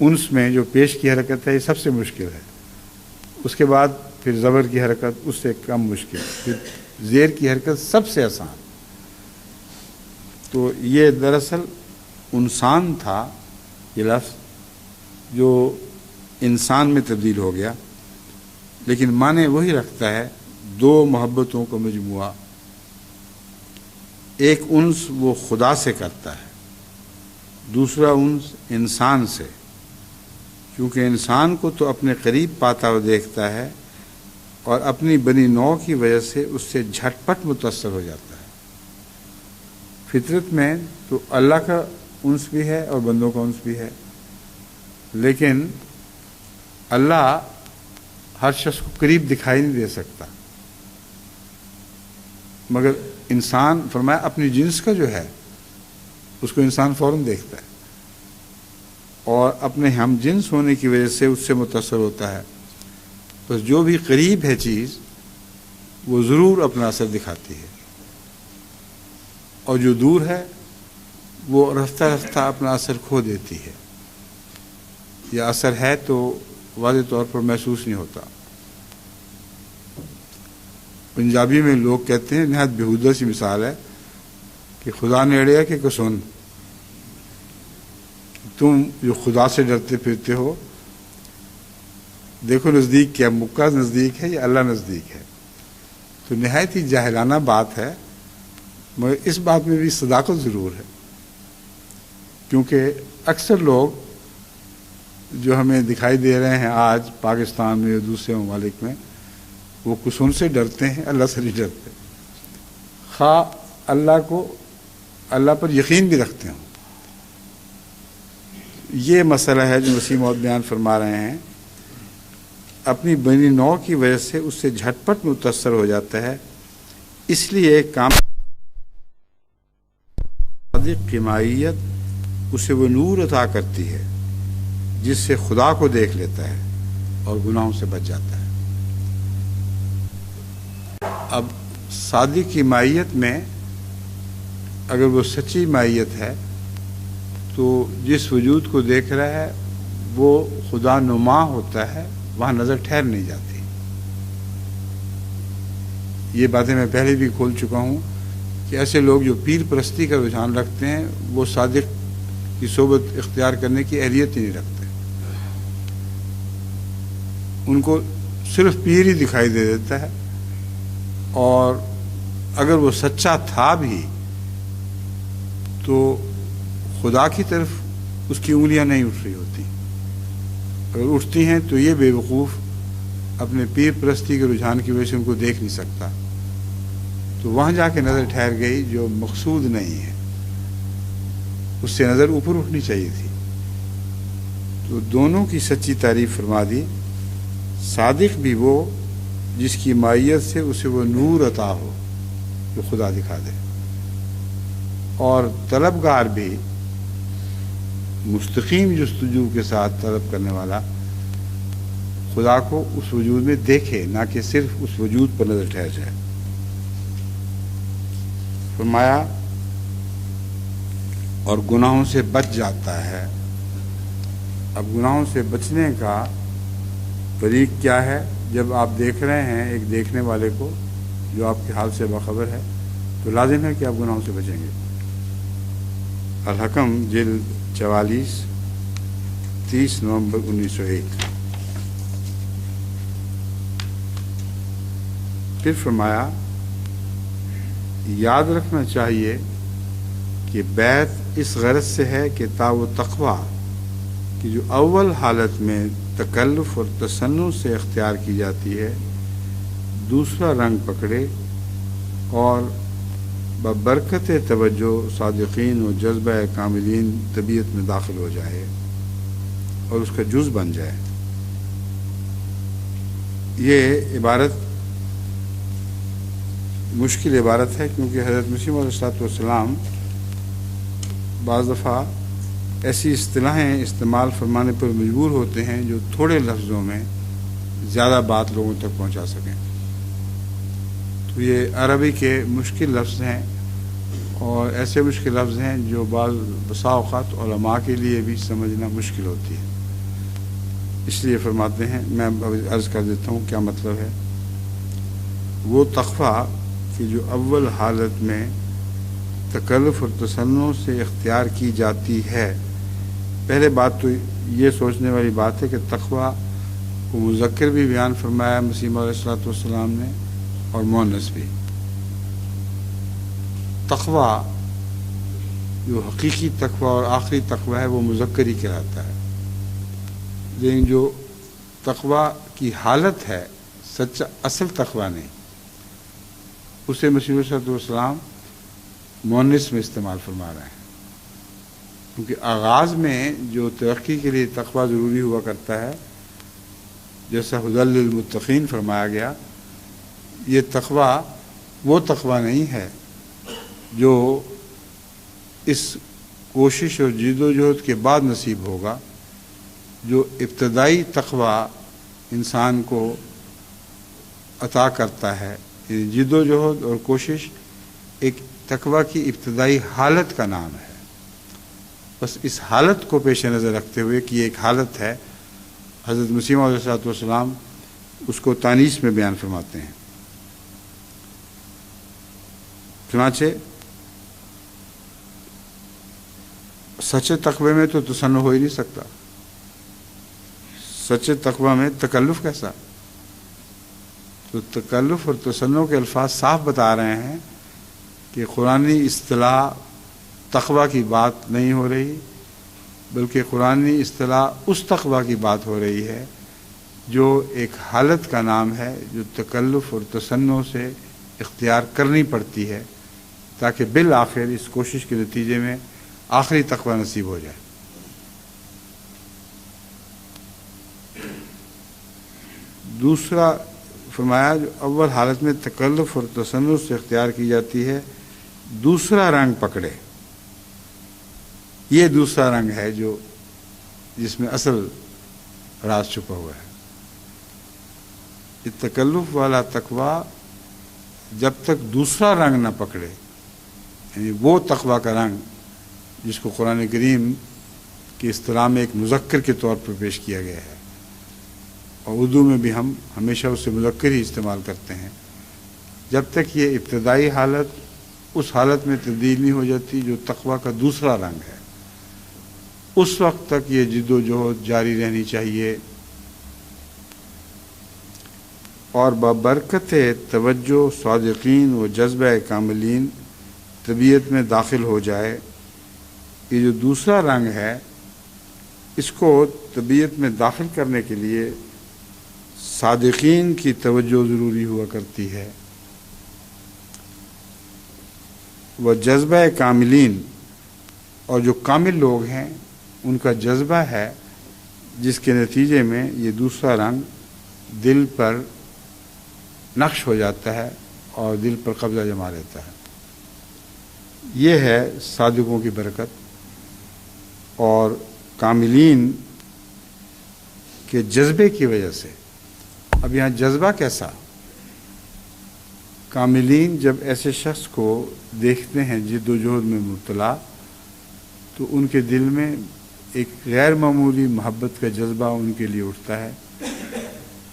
انس میں جو پیش کی حرکت ہے یہ سب سے مشکل ہے، اس کے بعد پھر زبر کی حرکت اس سے کم مشکل، پھر زیر کی حرکت سب سے آسان. تو یہ دراصل انسان تھا، یہ لفظ جو انسان میں تبدیل ہو گیا، لیکن معنی وہی رکھتا ہے، دو محبتوں کا مجموعہ. ایک انس وہ خدا سے کرتا ہے، دوسرا انس انسان سے، کیونکہ انسان کو تو اپنے قریب پاتا ہوا دیکھتا ہے اور اپنی بنی نوع کی وجہ سے اس سے جھٹ پٹ متاثر ہو جاتا ہے. فطرت میں تو اللہ کا انس بھی ہے اور بندوں کا انس بھی ہے، لیکن اللہ ہر شخص کو قریب دکھائی نہیں دے سکتا، مگر انسان فرمایا اپنی جنس کا جو ہے اس کو انسان فوراً دیکھتا ہے اور اپنے ہم جنس ہونے کی وجہ سے اس سے متاثر ہوتا ہے. بس جو بھی قریب ہے چیز وہ ضرور اپنا اثر دکھاتی ہے، اور جو دور ہے وہ رفتہ رفتہ اپنا اثر کھو دیتی ہے، یا اثر ہے تو واضح طور پر محسوس نہیں ہوتا. پنجابی میں لوگ کہتے ہیں، نہایت بےہودہ سی مثال ہے کہ خدا نے اڑیا کہ کسن، تم جو خدا سے ڈرتے پھرتے ہو، دیکھو نزدیک کیا، مکہ نزدیک ہے یا اللہ نزدیک ہے. تو نہایت ہی جاہلانہ بات ہے، مگر اس بات میں بھی صداقت ضرور ہے، کیونکہ اکثر لوگ جو ہمیں دکھائی دے رہے ہیں آج پاکستان میں یا دوسرے ممالک میں، وہ کسن سے ڈرتے ہیں، اللہ سے نہیں ڈرتے، خواہ اللہ پر یقین بھی رکھتے ہوں. یہ مسئلہ ہے جو مسیح موعود بیان فرما رہے ہیں، اپنی بنی نوع کی وجہ سے اس سے جھٹ پٹ متاثر ہو جاتا ہے. اس لیے کام کی مائیت اسے وہ نور عطا کرتی ہے جس سے خدا کو دیکھ لیتا ہے اور گناہوں سے بچ جاتا ہے. اب صادق کی مائیت میں اگر وہ سچی مائیت ہے تو جس وجود کو دیکھ رہا ہے وہ خدا نما ہوتا ہے، وہاں نظر ٹھہر نہیں جاتی. یہ باتیں میں پہلے بھی کھول چکا ہوں کہ ایسے لوگ جو پیر پرستی کا رجحان رکھتے ہیں وہ صادق کی صحبت اختیار کرنے کی اہلیت ہی نہیں رکھتے. ان کو صرف پیر ہی دکھائی دے دیتا ہے، اور اگر وہ سچا تھا بھی تو خدا کی طرف اس کی انگلیاں نہیں اٹھ رہی ہوتی. اگر اٹھتی ہیں تو یہ بے وقوف اپنے پیر پرستی کے رجحان کی وجہ سے ان کو دیکھ نہیں سکتا، تو وہاں جا کے نظر ٹھہر گئی جو مقصود نہیں ہے، اس سے نظر اوپر اٹھنی چاہیے تھی. تو دونوں کی سچی تعریف فرما دی. صادق بھی وہ جس کی مائیت سے اسے وہ نور عطا ہو جو خدا دکھا دے، اور طلبگار بھی مستقیم جستجو کے ساتھ طلب کرنے والا خدا کو اس وجود میں دیکھے، نہ کہ صرف اس وجود پر نظر ٹھہر جائے. فرمایا اور گناہوں سے بچ جاتا ہے. اب گناہوں سے بچنے کا طریق کیا ہے؟ جب آپ دیکھ رہے ہیں ایک دیکھنے والے کو جو آپ کے حال سے باخبر ہے تو لازم ہے کہ آپ گناہوں سے بچیں گے. الحکم جلد 44 30 نومبر 1901. پھر فرمایا یاد رکھنا چاہیے کہ بیعت اس غرض سے ہے کہ تا وہ تقویٰ کہ جو اول حالت میں تکلف اور تصنع سے اختیار کی جاتی ہے دوسرا رنگ پکڑے اور ببرکت توجہ صادقین و جذبہ کاملین طبیعت میں داخل ہو جائے اور اس کا جز بن جائے. یہ عبارت مشکل عبارت ہے کیونکہ حضرت مسیح موعود علیہ السلام بعض دفعہ ایسی اصطلاحیں استعمال فرمانے پر مجبور ہوتے ہیں جو تھوڑے لفظوں میں زیادہ بات لوگوں تک پہنچا سکیں. تو یہ عربی کے مشکل لفظ ہیں اور ایسے مشکل لفظ ہیں جو بسا اوقات علماء کے لیے بھی سمجھنا مشکل ہوتی ہے. اس لیے فرماتے ہیں، میں عرض کر دیتا ہوں کیا مطلب ہے۔ وہ تقویٰ کہ جو اول حالت میں تکلف اور تصنع سے اختیار کی جاتی ہے۔ پہلے بات تو یہ سوچنے والی بات ہے کہ تقویٰ کو مذکر بھی بیان فرمایا مسیح موعود علیہ الصلوۃ والسلام نے اور مؤنث بھی۔ تقویٰ جو حقیقی تقویٰ اور آخری تقویٰ ہے وہ مذکر ہی کہلاتا ہے، لیکن جو تقویٰ کی حالت ہے سچا اصل تقویٰ نہیں، اسے مسیح علیہ الصلوۃ والسلام مؤنث میں استعمال فرما رہے ہیں، کیونکہ آغاز میں جو ترقی کے لیے تقویٰ ضروری ہوا کرتا ہے، جیسا ھدی للمتقین فرمایا گیا، یہ تقویٰ وہ تقویٰ نہیں ہے جو اس کوشش اور جد و جہد کے بعد نصیب ہوگا۔ جو ابتدائی تقویٰ انسان کو عطا کرتا ہے، جد و جہد اور کوشش ایک تقویٰ کی ابتدائی حالت کا نام ہے۔ بس اس حالت کو پیش نظر رکھتے ہوئے کہ یہ ایک حالت ہے، حضرت مسیح موعود علیہ الصلوۃ والسلام اس کو تانیث میں بیان فرماتے ہیں۔ چنانچہ سچے تقوی میں تو تصنع ہو ہی نہیں سکتا، سچے تقوی میں تکلف کیسا؟ تو تکلف اور تصنع کے الفاظ صاف بتا رہے ہیں کہ قرآنی اصطلاح تقوی کی بات نہیں ہو رہی، بلکہ قرآنی اصطلاح اس تقوی کی بات ہو رہی ہے جو ایک حالت کا نام ہے، جو تکلف اور تصنع سے اختیار کرنی پڑتی ہے تاکہ بالآخر اس کوشش کے نتیجے میں آخری تقوی نصیب ہو جائے۔ دوسرا فرمایا جو اول حالت میں تکلف اور تصنع سے اختیار کی جاتی ہے، دوسرا رنگ پکڑے۔ یہ دوسرا رنگ ہے جو جس میں اصل راز چھپا ہوا ہے۔ یہ تکلف والا تقوی جب تک دوسرا رنگ نہ پکڑے، یعنی وہ تقوی کا رنگ جس کو قرآن کریم کی اصطلاح میں ایک مذکر کے طور پر پیش کیا گیا ہے، اور اردو میں بھی ہم ہمیشہ اسے مذکر ہی استعمال کرتے ہیں، جب تک یہ ابتدائی حالت اس حالت میں تبدیل نہیں ہو جاتی جو تقوی کا دوسرا رنگ ہے، اس وقت تک یہ جد و جہد جاری رہنی چاہیے، اور ببرکت توجہ صادقین و جذبہ کاملین طبیعت میں داخل ہو جائے۔ یہ جو دوسرا رنگ ہے، اس کو طبیعت میں داخل کرنے کے لیے صادقین کی توجہ ضروری ہوا کرتی ہے، وہ جذبہ کاملین، اور جو کامل لوگ ہیں ان کا جذبہ ہے جس کے نتیجے میں یہ دوسرا رنگ دل پر نقش ہو جاتا ہے اور دل پر قبضہ جما لیتا ہے۔ یہ ہے صادقوں کی برکت اور کاملین کے جذبے کی وجہ سے۔ اب یہاں جذبہ کیسا؟ کاملین جب ایسے شخص کو دیکھتے ہیں جد و جہد میں مبتلا، تو ان کے دل میں ایک غیر معمولی محبت کا جذبہ ان کے لیے اٹھتا ہے،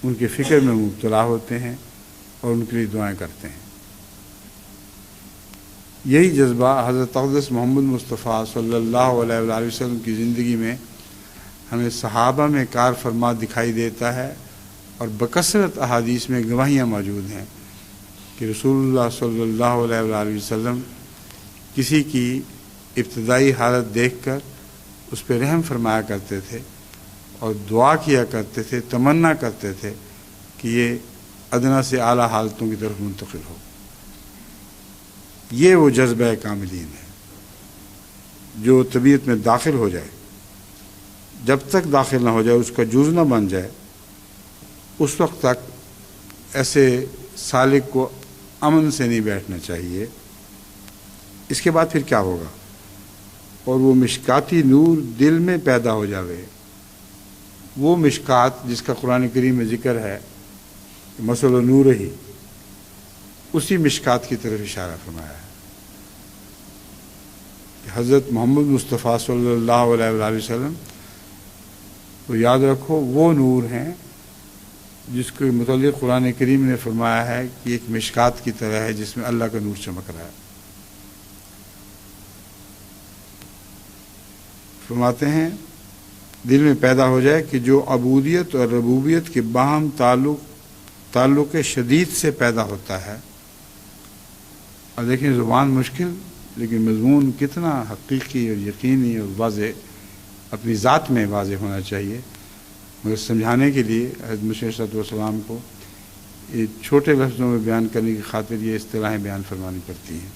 ان کے فکر میں مبتلا ہوتے ہیں اور ان کے لیے دعائیں کرتے ہیں۔ یہی جذبہ حضرت اقدس محمد مصطفیٰ صلی اللہ علیہ وآلہ وسلم کی زندگی میں ہمیں صحابہ میں کار فرما دکھائی دیتا ہے، اور بکثرت احادیث میں گواہیاں موجود ہیں کہ رسول اللہ صلی اللہ علیہ وآلہ وسلم کسی کی ابتدائی حالت دیکھ کر اس پہ رحم فرمایا کرتے تھے اور دعا کیا کرتے تھے، تمنا کرتے تھے کہ یہ ادنا سے اعلیٰ حالتوں کی طرف منتقل ہو۔ یہ وہ جذبہ کاملین ہے جو طبیعت میں داخل ہو جائے۔ جب تک داخل نہ ہو جائے، اس کا جز نہ بن جائے، اس وقت تک ایسے سالک کو امن سے نہیں بیٹھنا چاہیے۔ اس کے بعد پھر کیا ہوگا؟ اور وہ مشکاتی نور دل میں پیدا ہو جاوے۔ وہ مشکات جس کا قرآن کریم میں ذکر ہے، مثل نور ہی، اسی مشکات کی طرف اشارہ فرمایا ہے۔ حضرت محمد مصطفیٰ صلی اللہ علیہ وآلہ وسلم تو یاد رکھو وہ نور ہیں جس کے متعلق قرآن کریم نے فرمایا ہے کہ ایک مشکات کی طرح ہے جس میں اللہ کا نور چمک رہا ہے. فرماتے ہیں دل میں پیدا ہو جائے کہ جو عبودیت اور ربوبیت کے باہم تعلق شدید سے پیدا ہوتا ہے. اور دیکھیں زبان مشکل لیکن مضمون کتنا حقیقی اور یقینی اور واضح اپنی ذات میں واضح ہونا چاہیے. مگر سمجھانے کے لیے حضرت مسیح علیہ الصلوۃ والسلام کو یہ چھوٹے لفظوں میں بیان کرنے کی خاطر یہ اصطلاحیں بیان فرمانی پڑتی ہیں.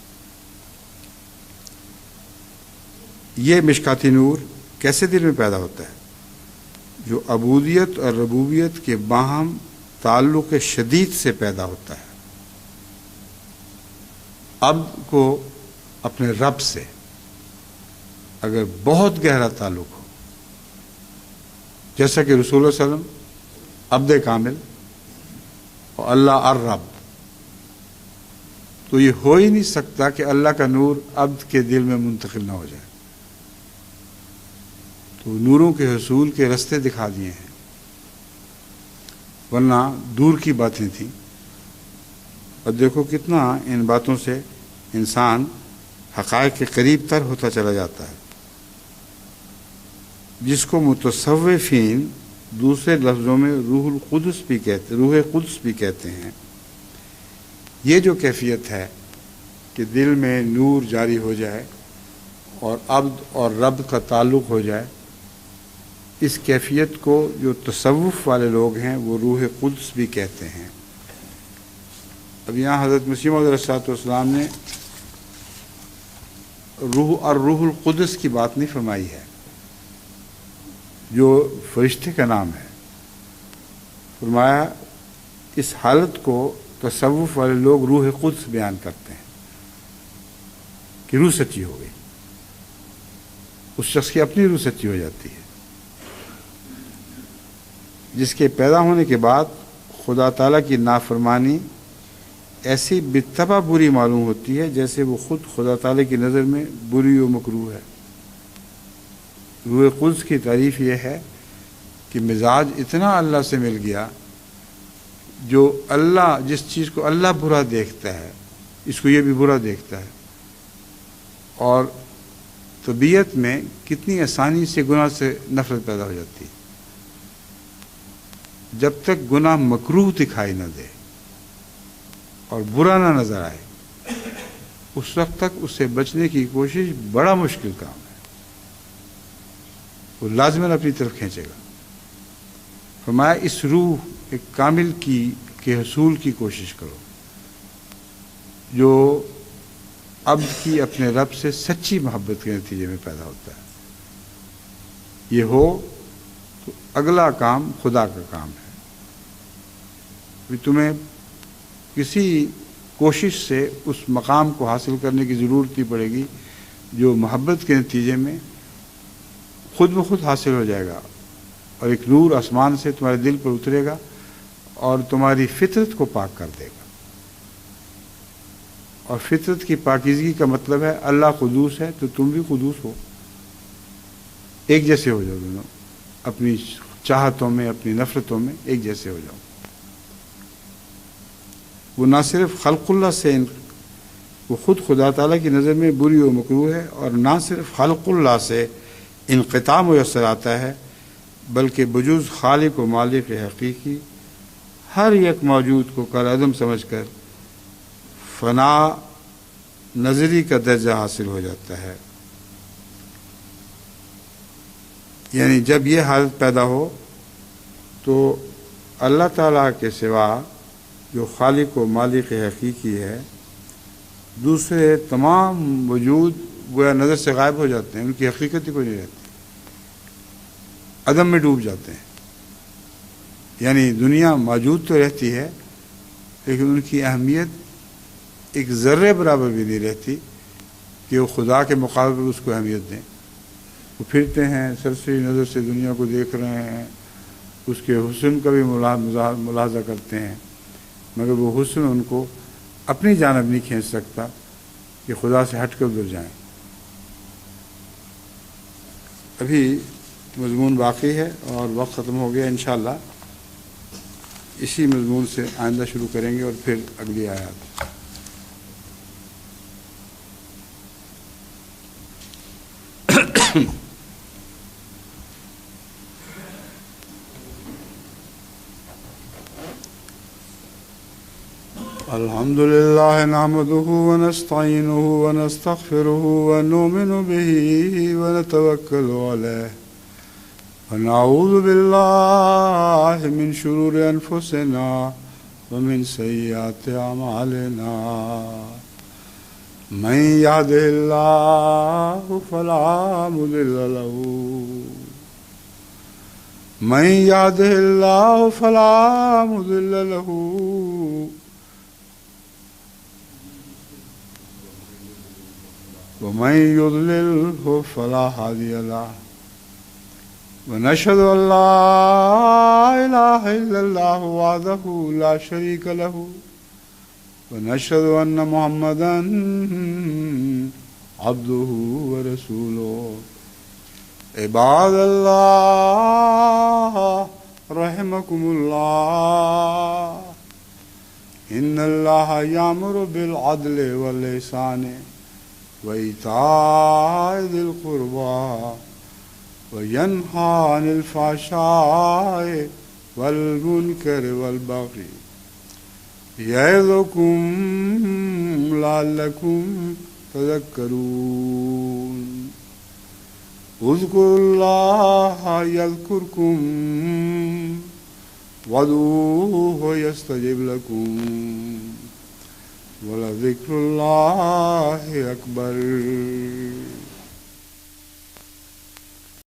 یہ مشکاتی نور کیسے دل میں پیدا ہوتا ہے؟ جو عبودیت اور ربوبیت کے باہم تعلق شدید سے پیدا ہوتا ہے. عبد کو اپنے رب سے اگر بہت گہرا تعلق ہو، جیسا کہ رسول اللہ صلی اللہ علیہ وسلم عبد کامل اور اللہ الرب، تو یہ ہو ہی نہیں سکتا کہ اللہ کا نور عبد کے دل میں منتقل نہ ہو جائے. تو نوروں کے حصول کے رستے دکھا دیے ہیں، ورنہ دور کی باتیں تھیں. اور دیکھو کتنا ان باتوں سے انسان حقائق کے قریب تر ہوتا چلا جاتا ہے. جس کو متصوفین دوسرے لفظوں میں روح قدس بھی کہتے ہیں. یہ جو کیفیت ہے کہ دل میں نور جاری ہو جائے اور عبد اور رب کا تعلق ہو جائے، اس کیفیت کو جو تصوف والے لوگ ہیں وہ روح قدس بھی کہتے ہیں. اب یہاں حضرت مسیح موعود علیہ السلام نے روح القدس کی بات نہیں فرمائی ہے جو فرشتے کا نام ہے. فرمایا اس حالت کو تصوف والے لوگ روح قدس بیان کرتے ہیں کہ روح سچی ہو گئی. اس شخص کی اپنی روح سچی ہو جاتی ہے جس کے پیدا ہونے کے بعد خدا تعالیٰ کی نافرمانی ایسی بالطبع بری معلوم ہوتی ہے جیسے وہ خود خدا تعالیٰ کی نظر میں بری و مکروہ ہے. روح قدس کی تعریف یہ ہے کہ مزاج اتنا اللہ سے مل گیا، جو اللہ جس چیز کو اللہ برا دیکھتا ہے اس کو یہ بھی برا دیکھتا ہے. اور طبیعت میں کتنی آسانی سے گناہ سے نفرت پیدا ہو جاتی ہے. جب تک گناہ مکروہ دکھائی نہ دے اور برا نہ نظر آئے اس وقت تک اس سے بچنے کی کوشش بڑا مشکل کام ہے. وہ لازماً اپنی طرف کھینچے گا. فرمایا اس روح ایک کامل کے حصول کی کوشش کرو جو عبد کی اپنے رب سے سچی محبت کے نتیجے میں پیدا ہوتا ہے. یہ ہو تو اگلا کام خدا کا کام ہے. تمہیں کسی کوشش سے اس مقام کو حاصل کرنے کی ضرورت نہیں پڑے گی جو محبت کے نتیجے میں خود بخود حاصل ہو جائے گا، اور ایک نور آسمان سے تمہارے دل پر اترے گا اور تمہاری فطرت کو پاک کر دے گا. اور فطرت کی پاکیزگی کا مطلب ہے اللہ قدوس ہے تو تم بھی قدوس ہو. ایک جیسے ہو جاؤ، دونوں اپنی چاہتوں میں اپنی نفرتوں میں ایک جیسے ہو جاؤ. وہ نہ صرف خلق اللہ سے وہ خود خدا تعالیٰ کی نظر میں بری و مکروہ ہے، اور نہ صرف خلق اللہ سے انقطاع میسر آتا ہے بلکہ بجز خالق و مالک حقیقی ہر یک موجود کو کل عدم سمجھ کر فنا نظری کا درجہ حاصل ہو جاتا ہے. یعنی جب یہ حالت پیدا ہو تو اللہ تعالیٰ کے سوا جو خالق و مالک حقیقی ہے دوسرے تمام وجود گویا نظر سے غائب ہو جاتے ہیں، ان کی حقیقت ہی کوئی نہیں رہتی، عدم میں ڈوب جاتے ہیں. یعنی دنیا موجود تو رہتی ہے لیکن ان کی اہمیت ایک ذرے برابر بھی نہیں رہتی کہ وہ خدا کے مقابلے میں اس کو اہمیت دیں. وہ پھرتے ہیں سرسری نظر سے دنیا کو دیکھ رہے ہیں، اس کے حسن کا بھی ملاحظہ کرتے ہیں، مگر وہ حسن ان کو اپنی جانب نہیں کھینچ سکتا کہ خدا سے ہٹ کر ادھر جائیں. ابھی مضمون باقی ہے اور وقت ختم ہو گیا. انشاءاللہ اسی مضمون سے آئندہ شروع کریں گے اور پھر اگلی آیات. الحمد لله نحمده ونستعينه ونستغفره ونؤمن به ونتوكل عليه ونعوذ بالله من شرور أنفسنا ومن سيئات أعمالنا من يهده الله فلا مضل له من يهده الله فلا مضل له ومن يضلله فلا هادي له ونشهد أن لا إله إلا الله وحده لا شريك له ونشهد أن محمدا عبده ورسوله. عباد الله رحمكم الله إن الله يأمر بالعدل والإحسان وإيتاء ذي القربى وينهى عن الفحشاء والمنكر والبغي يعظكم لعلكم تذكرون. اذكروا الله يذكركم وادعوه يستجب لكم ولذكر الله أكبر.